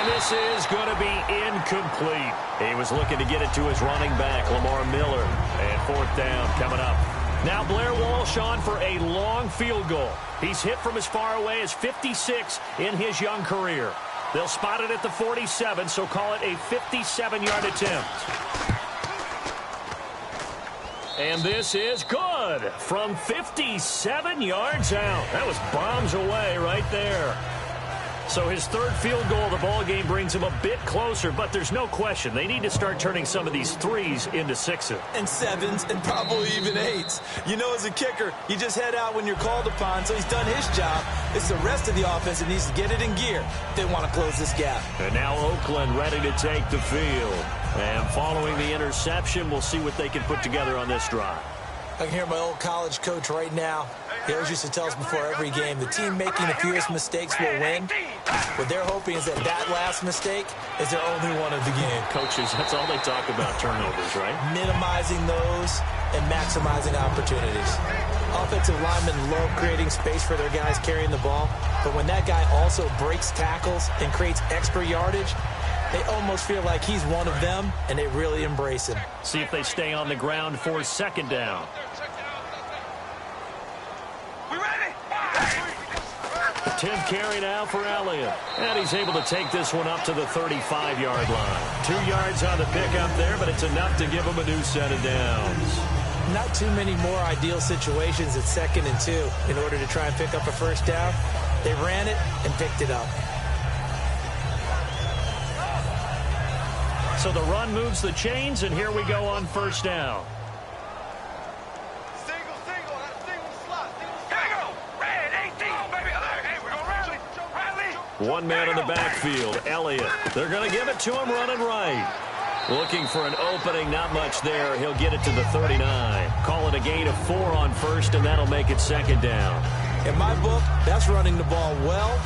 Speaker 2: And this is going to be incomplete. He was looking to get it to his running back, Lamar Miller. And 4th down coming up. Now Blair Walsh on for a long field goal. He's hit from as far away as 56 in his young career. They'll spot it at the 47, so call it a 57-yard attempt. And this is good from 57 yards out. That was bombs away right there. So his 3rd field goal of the ball game brings him a bit closer, but there's no question they need to start turning some of these 3s into 6s.
Speaker 4: And 7s and probably even 8s. You know, as a kicker, you just head out when you're called upon, so he's done his job. It's the rest of the offense that needs to get it in gear if they want to close this gap.
Speaker 2: And now Oakland ready to take the field. And following the interception, we'll see what they can put together on this drive.
Speaker 4: I can hear my old college coach right now. He always used to tell us before every game, the team making the fewest mistakes will win. What they're hoping is that last mistake is their only one of the game.
Speaker 2: Coaches, that's all they talk about, turnovers, right?
Speaker 4: Minimizing those and maximizing opportunities. Offensive linemen love creating space for their guys carrying the ball, but when that guy also breaks tackles and creates extra yardage, they almost feel like he's one of them, and they really embrace him.
Speaker 2: See if they stay on the ground for 2nd down.
Speaker 1: We ready?
Speaker 2: 10th carry now for Elliott. And he's able to take this one up to the 35-yard line. 2 yards on the pickup there, but it's enough to give him a new set of downs.
Speaker 4: Not too many more ideal situations at 2nd and 2 in order to try and pick up a first down. They ran it and picked it up.
Speaker 2: So the run moves the chains, and here we go on 1st down.
Speaker 1: Single, slot. Here we go. Red, 18, baby. Hey, we're going to rally.
Speaker 2: One man in the backfield, Elliott. They're going to give it to him running right. Looking for an opening, not much there. He'll get it to the 39. Call it a gain of 4 on 1st, and that'll make it 2nd down.
Speaker 4: In my book, that's running the ball well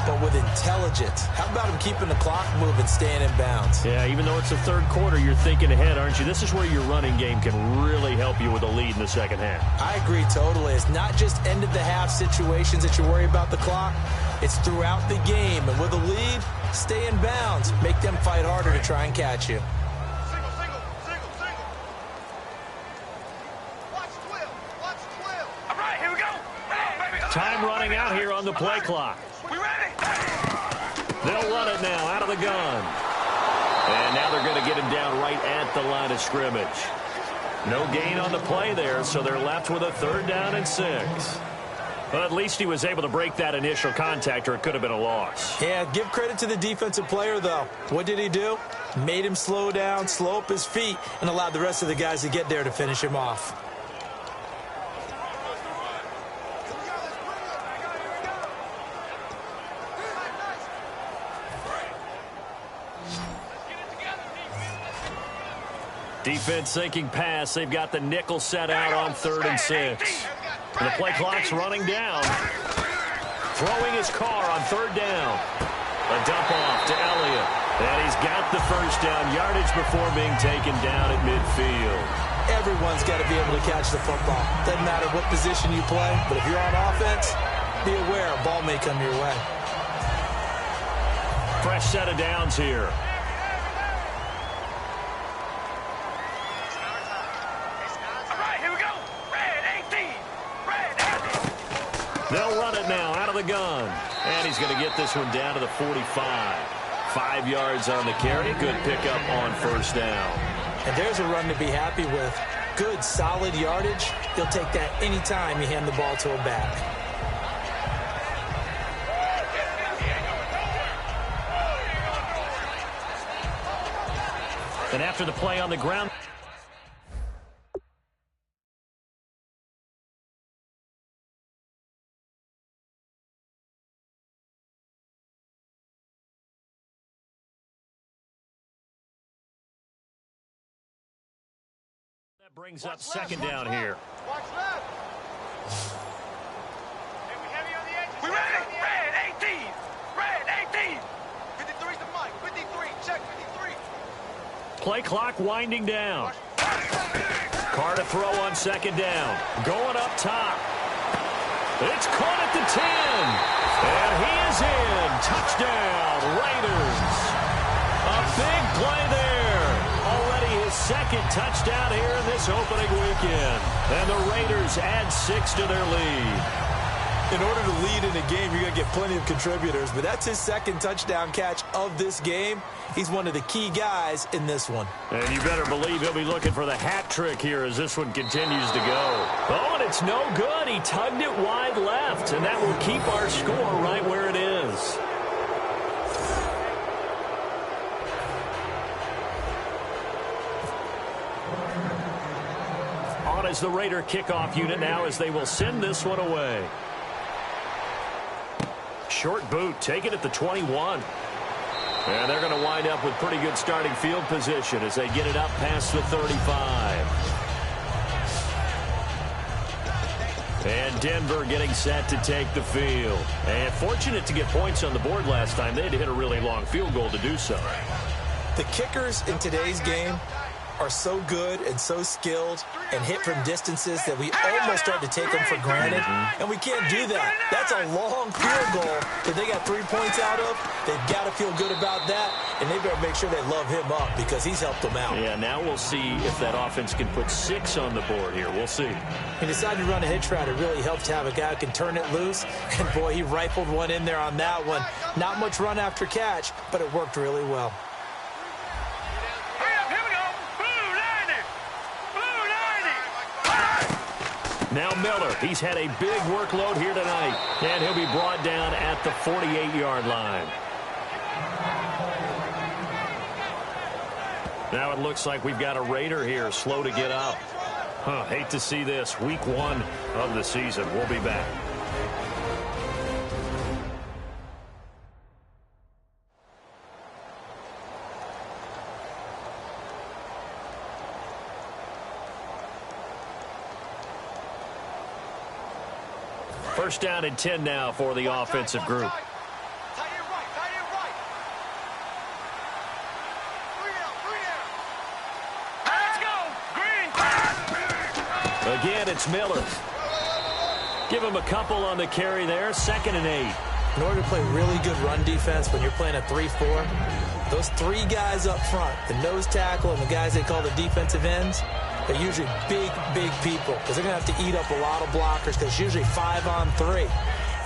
Speaker 4: but with intelligence. How about him keeping the clock moving, staying in bounds?
Speaker 2: Yeah, even though it's the third quarter, you're thinking ahead, aren't you? This is where your running game can really help you with a lead in the second half.
Speaker 4: I agree totally. It's not just end-of-the-half situations that you worry about the clock. It's throughout the game. And with a lead, stay in bounds. Make them fight harder to try and catch you.
Speaker 2: Time running out here on the play clock.
Speaker 1: We ready?
Speaker 2: They'll run it now out of the gun. And now they're going to get him down right at the line of scrimmage. No gain on the play there, so they're left with a 3rd down and 6. But at least he was able to break that initial contact, or it could have been a loss.
Speaker 4: Yeah, give credit to the defensive player, though. What did he do? Made him slow down, slow up his feet, and allowed the rest of the guys to get there to finish him off.
Speaker 2: Defense sinking pass. They've got the nickel set out on 3rd and 6. And the play clock's running down. Throwing his car on 3rd down. A dump off to Elliott. And he's got the first down yardage before being taken down at midfield.
Speaker 4: Everyone's got to be able to catch the football. Doesn't matter what position you play, but if you're on offense, be aware a ball may come your way.
Speaker 2: Fresh set of downs here. They'll run it now out of the gun. And he's going to get this one down to the 45. 5 yards on the carry. Good pickup on 1st down.
Speaker 4: And there's a run to be happy with. Good, solid yardage. He'll take that anytime you hand the ball to a back.
Speaker 2: And after the play on the ground, that brings up 2nd down here.
Speaker 1: Watch left. Hey, we heavy on the edges. We ready? Red 18. Red 18. 53's the mic. 53. Check 53.
Speaker 2: Play clock winding down. Carr to throw on 2nd down. Going up top. It's caught at the 10. And he is in. Touchdown, Raiders. A big play there. Already his 2nd touchdown here in this opening weekend. And the Raiders add 6 to their lead.
Speaker 4: In order to lead in a game, you're going to get plenty of contributors, but that's his 2nd touchdown catch of this game. He's one of the key guys in this one.
Speaker 2: And you better believe he'll be looking for the hat trick here as this one continues to go. Oh, and it's no good. He tugged it wide left, and that will keep our score right where it is. On as the Raider kickoff unit now as they will send this one away. Short boot, taken at the 21. And they're going to wind up with pretty good starting field position as they get it up past the 35. And Denver getting set to take the field. And fortunate to get points on the board last time. They had to hit a really long field goal to do so.
Speaker 4: The kickers in today's game are so good and so skilled and hit from distances that we almost start to take them for granted, and we can't do that. That's a long field goal that they got 3 points out of. They've got to feel good about that, and they better make sure they love him up because he's helped them out.
Speaker 2: Yeah, now we'll see if that offense can put 6 on the board here. We'll see.
Speaker 4: He decided to run a hitch route. It really helps to have a guy who can turn it loose, and boy, he rifled one in there on that one. Not much run after catch, but it worked really well.
Speaker 2: Now Miller, he's had a big workload here tonight, and he'll be brought down at the 48-yard line. Now it looks like we've got a Raider here, slow to get up. Hate to see this. Week 1 of the season. We'll be back.
Speaker 1: First down and 10 now for the offensive group.
Speaker 2: Again, it's Miller. Give him a couple on the carry there. 2nd and 8.
Speaker 4: In order to play really good run defense when you're playing a 3-4, those 3 guys up front, the nose tackle and the guys they call the defensive ends, they're usually big, big people because they're going to have to eat up a lot of blockers because it's usually 5-on-3.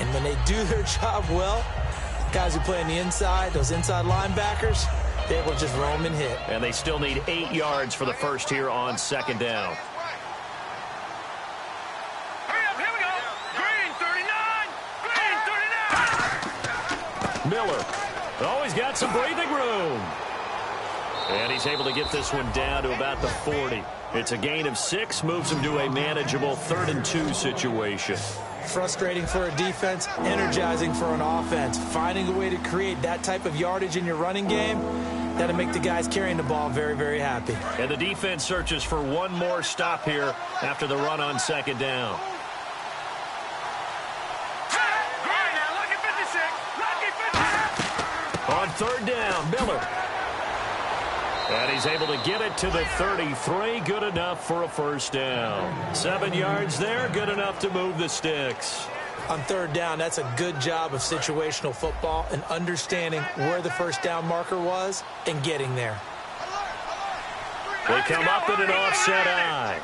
Speaker 4: And when they do their job well, guys who play on the inside, those inside linebackers, they will just roam and hit.
Speaker 2: And they still need 8 yards for the first here on 2nd down. Miller. Oh, he's got some breathing room. And he's able to get this one down to about the 40. It's a gain of 6, moves him to a manageable 3rd and 2 situation.
Speaker 4: Frustrating for a defense, energizing for an offense. Finding a way to create that type of yardage in your running game, that'll make the guys carrying the ball very, very happy.
Speaker 2: And the defense searches for one more stop here after the run on 2nd down. On 3rd down, Miller. And he's able to get it to the 33. Good enough for a 1st down. 7 yards there, good enough to move the sticks.
Speaker 4: On 3rd down, that's a good job of situational football and understanding where the 1st down marker was and getting there.
Speaker 2: They come up in an offset eye.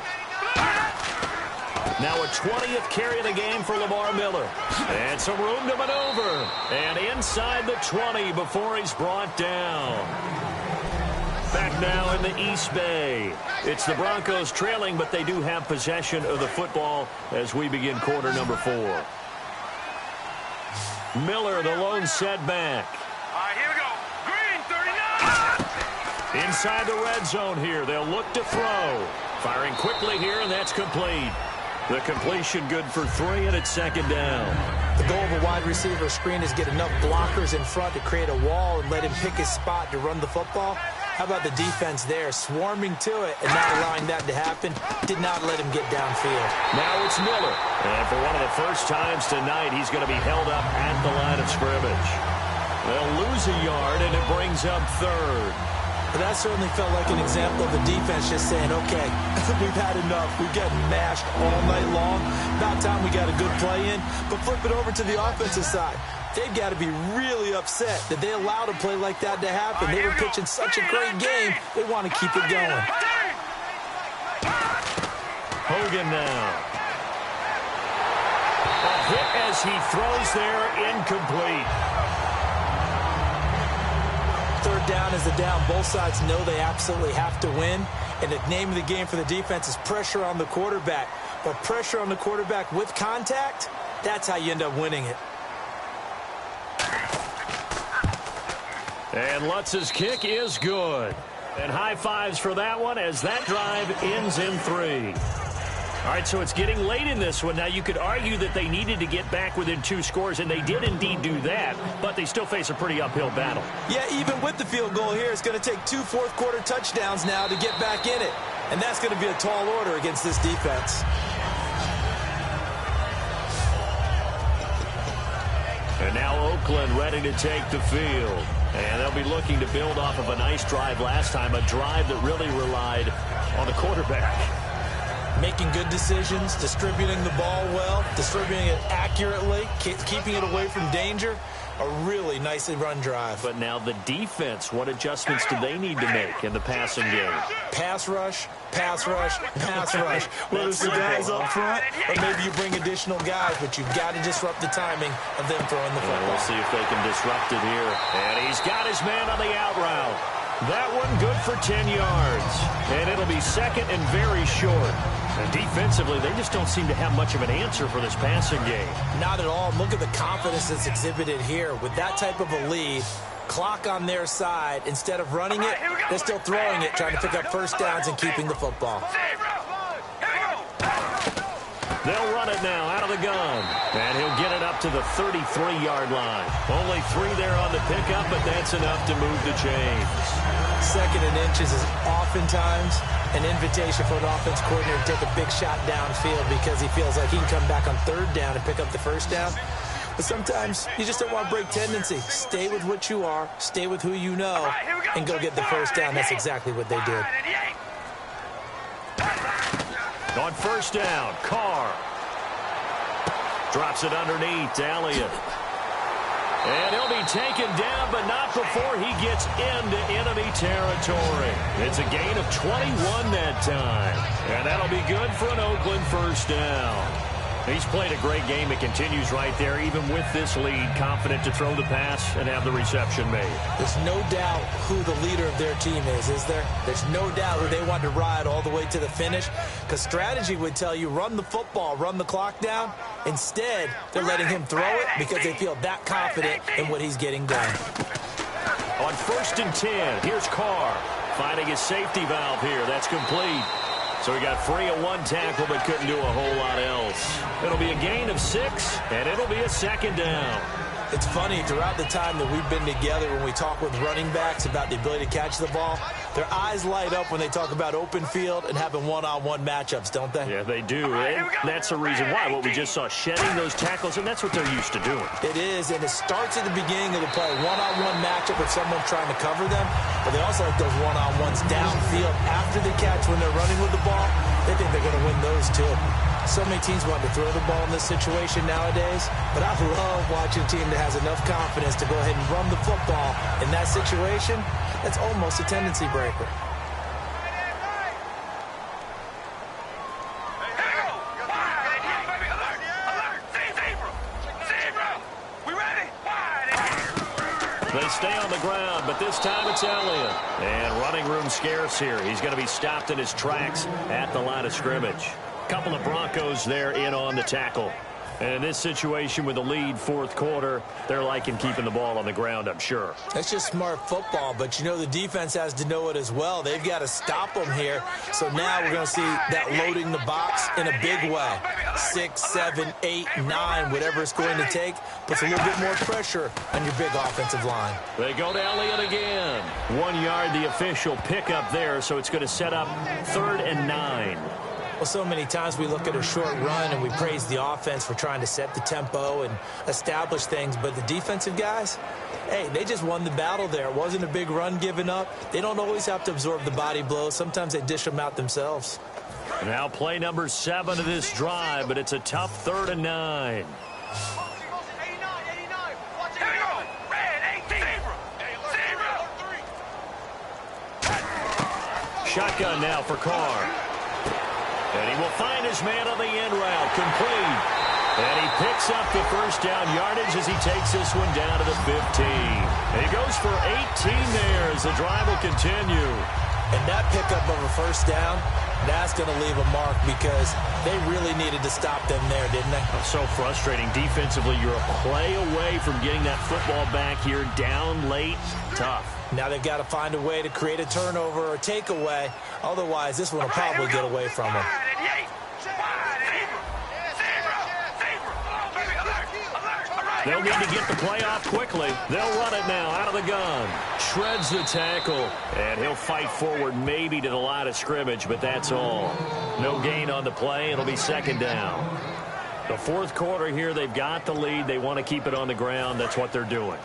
Speaker 2: Now a 20th carry of the game for Lamar Miller. And some room to maneuver. And inside the 20 before he's brought down. Back now in the East Bay. It's the Broncos trailing, but they do have possession of the football as we begin quarter number 4. Miller, the lone setback.
Speaker 1: All right, here we go. Green, 39.
Speaker 2: Inside the red zone here. They'll look to throw. Firing quickly here, and that's complete. The completion good for 3, and it's 2nd down.
Speaker 4: The goal of a wide receiver screen is get enough blockers in front to create a wall and let him pick his spot to run the football. How about the defense there, swarming to it and not allowing that to happen? Did not let him get downfield.
Speaker 2: Now it's Miller. And for one of the first times tonight, he's going to be held up at the line of scrimmage. They'll lose a yard, and it brings up 3rd.
Speaker 4: But that certainly felt like an example of the defense just saying, okay, we've had enough. We've gotten mashed all night long. About time we got a good play in. But flip it over to the offensive side. They've got to be really upset that they allowed a play like that to happen. They were pitching such a great game, they want to keep it going.
Speaker 2: Hogan now. A hit as he throws there, incomplete.
Speaker 4: 3rd down is the down. Both sides know they absolutely have to win. And the name of the game for the defense is pressure on the quarterback. But pressure on the quarterback with contact, that's how you end up winning it.
Speaker 2: And Lutz's kick is good. And high fives for that one as that drive ends in 3. All right, so it's getting late in this one. Now, you could argue that they needed to get back within 2 scores, and they did indeed do that, but they still face a pretty uphill battle.
Speaker 4: Yeah, even with the field goal here, it's going to take 2 fourth-quarter touchdowns now to get back in it. And that's going to be a tall order against this defense.
Speaker 2: And now Oakland ready to take the field. And they'll be looking to build off of a nice drive last time, a drive that really relied on the quarterback.
Speaker 4: Making good decisions, distributing the ball well, distributing it accurately, keeping it away from danger. A really nicely run drive.
Speaker 2: But now the defense, what adjustments do they need to make in the passing game?
Speaker 4: Pass rush, pass rush, pass rush. Whether it's the guys up front or maybe you bring additional guys, but you've got to disrupt the timing of them throwing the football.
Speaker 2: We'll see if they can disrupt it here. And he's got his man on the out route. That one good for 10 yards. And it'll be 2nd and very short. And defensively, they just don't seem to have much of an answer for this passing game.
Speaker 4: Not at all. Look at the confidence that's exhibited here. With that type of a lead, clock on their side, instead of running it, they're still throwing it, trying to pick up 1st downs and keeping the football.
Speaker 2: They'll run it now out of the gun. And he'll get it up to the 33-yard line. Only 3 there on the pickup, but that's enough to move the chains.
Speaker 4: 2nd and inches is oftentimes an invitation for an offense coordinator to take a big shot downfield because he feels like he can come back on 3rd down and pick up the 1st down. But sometimes you just don't want to break tendency. Stay with what you are, stay with who you know, and go get the 1st down. That's exactly what they did.
Speaker 2: On first down, Carr. Drops it underneath to Elliott. And he'll be taken down, but not before he gets into enemy territory. It's a gain of 21 that time. And that'll be good for an Oakland first down. He's played a great game. It continues right there, even with this lead, confident to throw the pass and have the reception made.
Speaker 4: There's no doubt who the leader of their team is there? There's no doubt who they want to ride all the way to the finish, because strategy would tell you run the football, run the clock down. Instead, they're letting him throw it because they feel that confident in what he's getting done.
Speaker 2: On first and 10, here's Carr finding his safety valve here. That's complete. So he got free of one tackle but couldn't do a whole lot else. It'll be a gain of 6, and it'll be a second down.
Speaker 4: It's funny, throughout the time that we've been together, when we talk with running backs about the ability to catch the ball, their eyes light up when they talk about open field and having one-on-one matchups, don't they?
Speaker 2: Yeah, they do. And that's the reason why. What we just saw, shedding those tackles, and that's what they're used to doing.
Speaker 4: It is, and it starts at the beginning of the play. One-on-one matchup if someone's trying to cover them, but they also like those one-on-ones downfield after the catch when they're running with the ball. They think they're going to win those, too. So many teams want to throw the ball in this situation nowadays, but I love watching a team that has enough confidence to go ahead and run the football in that situation. That's almost a tendency breaker.
Speaker 2: They stay on the ground, but this time it's Elliott. And running room scarce here. He's going to be stopped in his tracks at the line of scrimmage. Couple of Broncos there in on the tackle. And in this situation with the lead fourth quarter, they're liking keeping the ball on the ground, I'm sure.
Speaker 4: That's just smart football, but you know the defense has to know it as well. They've got to stop them here. So now we're going to see that loading the box in a big way. 6, 7, 8, 9, whatever it's going to take, puts a little bit more pressure on your big offensive line.
Speaker 2: They go to Elliott again. 1 yard, the official pickup there, so it's going to set up 3rd and 9.
Speaker 4: Well, so many times we look at a short run and we praise the offense for trying to set the tempo and establish things, but the defensive guys, hey, they just won the battle there. It wasn't a big run given up. They don't always have to absorb the body blows. Sometimes they dish them out themselves.
Speaker 2: Now play number 7 of this drive, but it's a tough 3rd and 9. Shotgun now for Carr. And he will find his man on the end route, complete. And he picks up the first down yardage as he takes this one down to the 15. And he goes for 18 there as the drive will continue.
Speaker 4: And that pickup of a first down, that's going to leave a mark because they really needed to stop them there, didn't they?
Speaker 2: So frustrating. Defensively, you're a play away from getting that football back here down late. Tough.
Speaker 4: Now they've got to find a way to create a turnover or takeaway. Otherwise, this one will probably get away from them.
Speaker 2: They'll need to get the play off quickly. They'll run it now out of the gun. Shreds the tackle. And he'll fight forward maybe to the line of scrimmage, but that's all. No gain on the play. It'll be 2nd down. The fourth quarter here, they've got the lead. They want to keep it on the ground. That's what they're doing.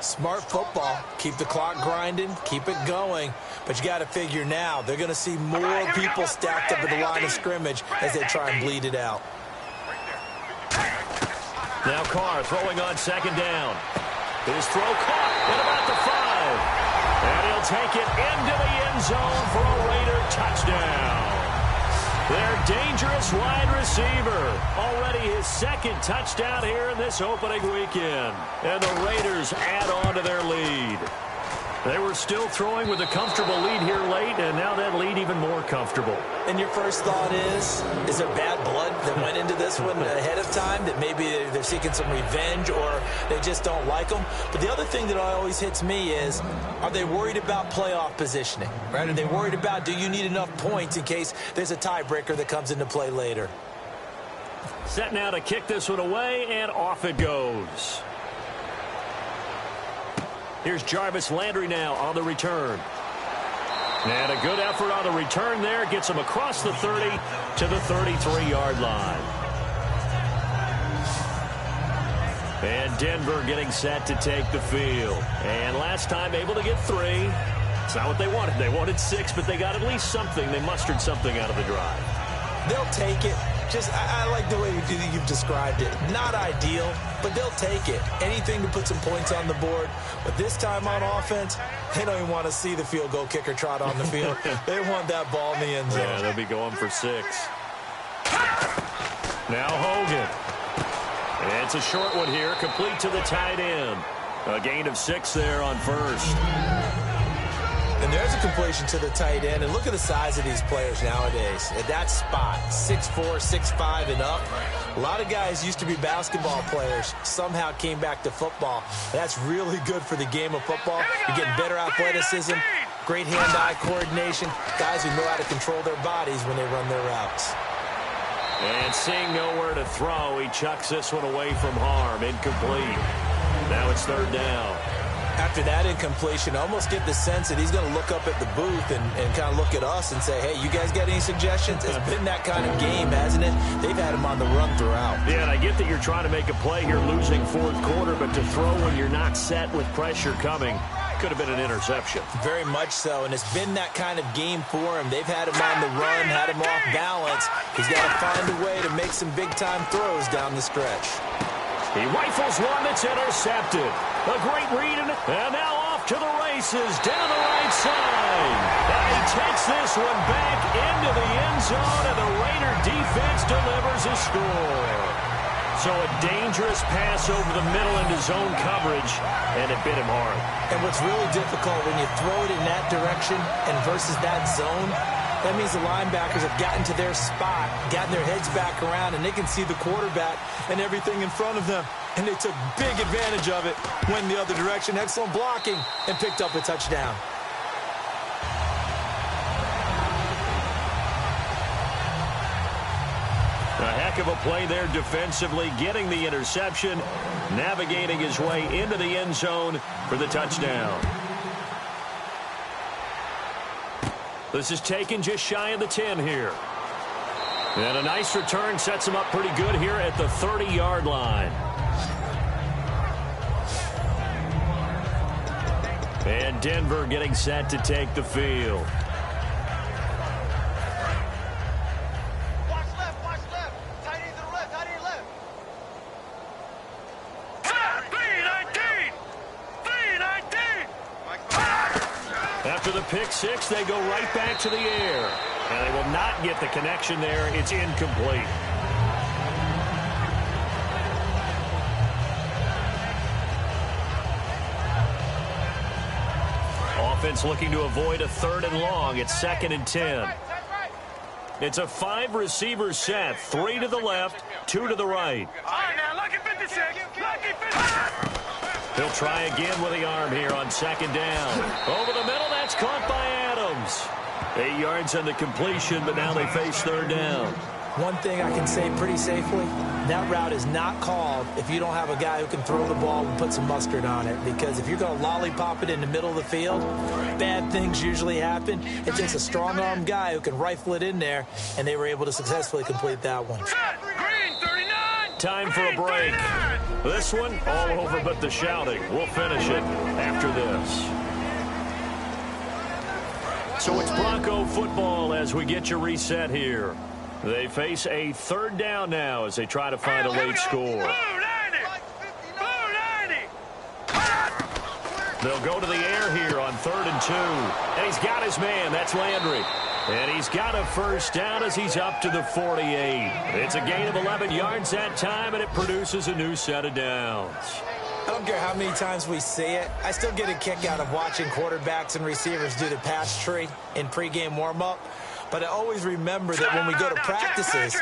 Speaker 4: Smart football. Keep the clock grinding. Keep it going. But you got to figure now, they're going to see more people stacked up at the line of scrimmage as they try and bleed it out.
Speaker 2: Now Carr throwing on 2nd down. His throw caught at about the 5. And he'll take it into the end zone for a Raider touchdown. Their dangerous wide receiver. Already his 2nd touchdown here in this opening weekend. And the Raiders add on to their lead. They were still throwing with a comfortable lead here late, and now that lead even more comfortable.
Speaker 4: And your first thought is there bad blood that went into this one ahead of time, that maybe they're seeking some revenge or they just don't like them? But the other thing that always hits me is, are they worried about playoff positioning? Right? Are they worried about, do you need enough points in case there's a tiebreaker that comes into play later?
Speaker 2: Set now to kick this one away, and off it goes. Here's Jarvis Landry now on the return. And a good effort on the return there. Gets him across the 30 to the 33-yard line. And Denver getting set to take the field. And last time able to get 3. It's not what they wanted. They wanted 6, but they got at least something. They mustered something out of the drive.
Speaker 4: They'll take it. I like the way you've described it. Not ideal, but they'll take it. Anything to put some points on the board. But this time on offense, they don't even want to see the field goal kicker trot on the field. They want that ball in the end zone.
Speaker 2: Yeah, they'll be going for 6. Now Hogan. It's a short one here, complete to the tight end. A gain of 6 there on first.
Speaker 4: And there's a completion to the tight end. And look at the size of these players nowadays. At that spot, 6'4", 6'5", and up. A lot of guys used to be basketball players, somehow came back to football. That's really good for the game of football. You're getting better athleticism, great hand-eye coordination, guys who know how to control their bodies when they run their routes.
Speaker 2: And seeing nowhere to throw, he chucks this one away from harm. Incomplete. Now it's third down.
Speaker 4: After that incompletion, I almost get the sense that he's going to look up at the booth and kind of look at us and say, hey, you guys got any suggestions? It's been that kind of game, hasn't it? They've had him on the run throughout.
Speaker 2: Yeah, and I get that you're trying to make a play here losing fourth quarter, but to throw when you're not set with pressure coming could have been an interception.
Speaker 4: Very much so, and it's been that kind of game for him. They've had him on the run, had him off balance. He's got to find a way to make some big-time throws down the stretch.
Speaker 2: He rifles one that's intercepted. A great read, and now off to the races down the right side. And he takes this one back into the end zone, and the Raider defense delivers a score. So a dangerous pass over the middle into zone coverage, and it bit him hard.
Speaker 4: And what's really difficult when you throw it in that direction and versus that zone, that means the linebackers have gotten to their spot, gotten their heads back around, and they can see the quarterback and everything in front of them. And they took big advantage of it, went the other direction, excellent blocking, and picked up a touchdown.
Speaker 2: A heck of a play there defensively, getting the interception, navigating his way into the end zone for the touchdown. This is taken just shy of the 10 here. And a nice return sets him up pretty good here at the 30-yard line. And Denver getting set to take the field.
Speaker 1: Watch left, watch left. Tight end to the left, tight end left. 3-19! 3-19!
Speaker 2: After the pick six, they go right back to the air. And they will not get the connection there. It's incomplete. Offense looking to avoid a 3rd and long. It's 2nd and 10. It's a 5-receiver set. 3 to the left, 2 to the right.
Speaker 1: All right, now, lucky 56. Lucky 56.
Speaker 2: He'll try again with the arm here on 2nd down. Over the middle, that's caught by Adams. 8 yards on the completion, but now they face 3rd down.
Speaker 4: One thing I can say pretty safely, that route is not called if you don't have a guy who can throw the ball and put some mustard on it. Because if you're going to lollipop it in the middle of the field, bad things usually happen. It takes a strong-armed guy who can rifle it in there, and they were able to successfully complete that one.
Speaker 1: Green 39.
Speaker 2: Time for a break. This one, all over but the shouting. We'll finish it after this. So it's Bronco football as we get you reset here. They face a 3rd down now as they try to find a late score. They'll go to the air here on 3rd and 2. And he's got his man. That's Landry. And he's got a 1st down as he's up to the 48. It's a gain of 11 yards that time, and it produces a new set of downs.
Speaker 4: I don't care how many times we see it. I still get a kick out of watching quarterbacks and receivers do the pass tree in pregame warm-up. But I always remember that when we go to practices,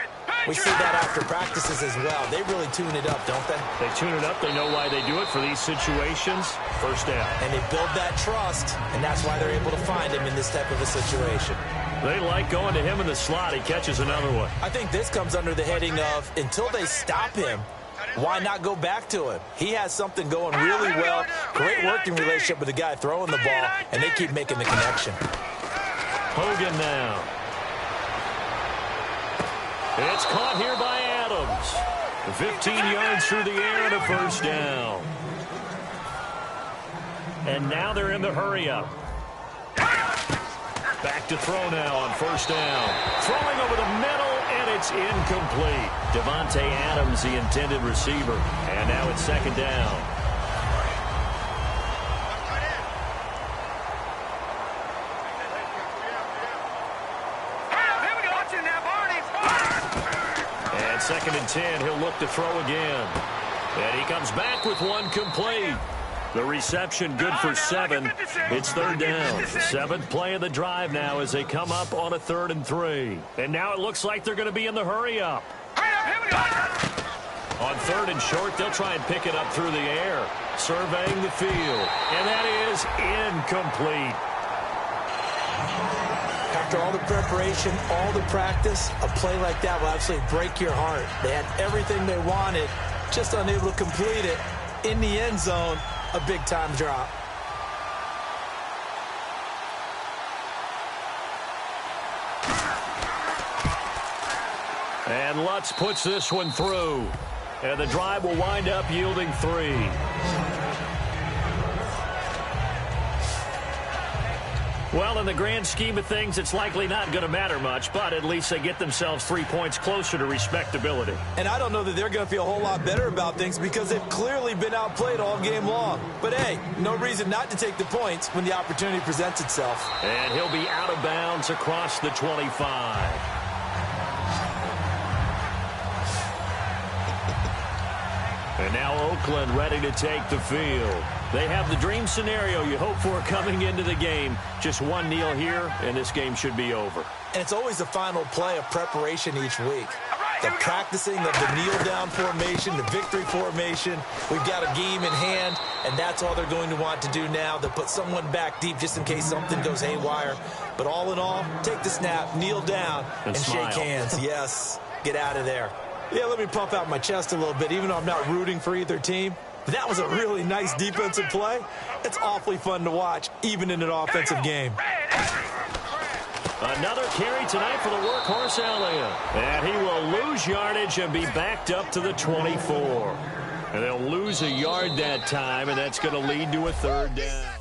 Speaker 4: we see that after practices as well. They really tune it up, don't they?
Speaker 2: They tune it up. They know why they do it for these situations. 1st down.
Speaker 4: And they build that trust, and that's why they're able to find him in this type of a situation.
Speaker 2: They like going to him in the slot. He catches another one.
Speaker 4: I think this comes under the heading of, until they stop him, why not go back to him? He has something going really well. Great working relationship with the guy throwing the ball, and they keep making the connection.
Speaker 2: Hogan now. It's caught here by Adams. 15 yards through the air and a 1st down. And now they're in the hurry-up. Back to throw now on 1st down. Throwing over the middle, and it's incomplete. Devontae Adams, the intended receiver. And now it's second down. And second and 10, he'll look to throw again. And he comes back with one complete. The reception good for 7. It's third down. 7th play of the drive now as they come up on a 3rd and 3. And now it looks like they're going to be in the hurry up. On 3rd and short, they'll try and pick it up through the air. Surveying the field. And that is incomplete.
Speaker 4: After all the preparation, all the practice, a play like that will absolutely break your heart. They had everything they wanted, just unable to complete it. In the end zone, a big-time drop.
Speaker 2: And Lutz puts this one through. And the drive will wind up yielding 3. Well, in the grand scheme of things, it's likely not going to matter much, but at least they get themselves 3 points closer to respectability.
Speaker 4: And I don't know that they're going to feel a whole lot better about things because they've clearly been outplayed all game long. But, hey, no reason not to take the points when the opportunity presents itself.
Speaker 2: And he'll be out of bounds across the 25. And now Oakland ready to take the field. They have the dream scenario you hope for coming into the game. Just one kneel here, and this game should be over.
Speaker 4: And it's always the final play of preparation each week. The practicing of the kneel-down formation, the victory formation. We've got a game in hand, and that's all they're going to want to do now. They'll put someone back deep just in case something goes haywire. But all in all, take the snap, kneel down, and shake hands. Yes, get out of there. Yeah, let me puff out my chest a little bit, even though I'm not rooting for either team. That was a really nice defensive play. It's awfully fun to watch, even in an offensive game.
Speaker 2: Another carry tonight for the workhorse Elliott. And he will lose yardage and be backed up to the 24. And they'll lose a yard that time, and that's going to lead to a 3rd down.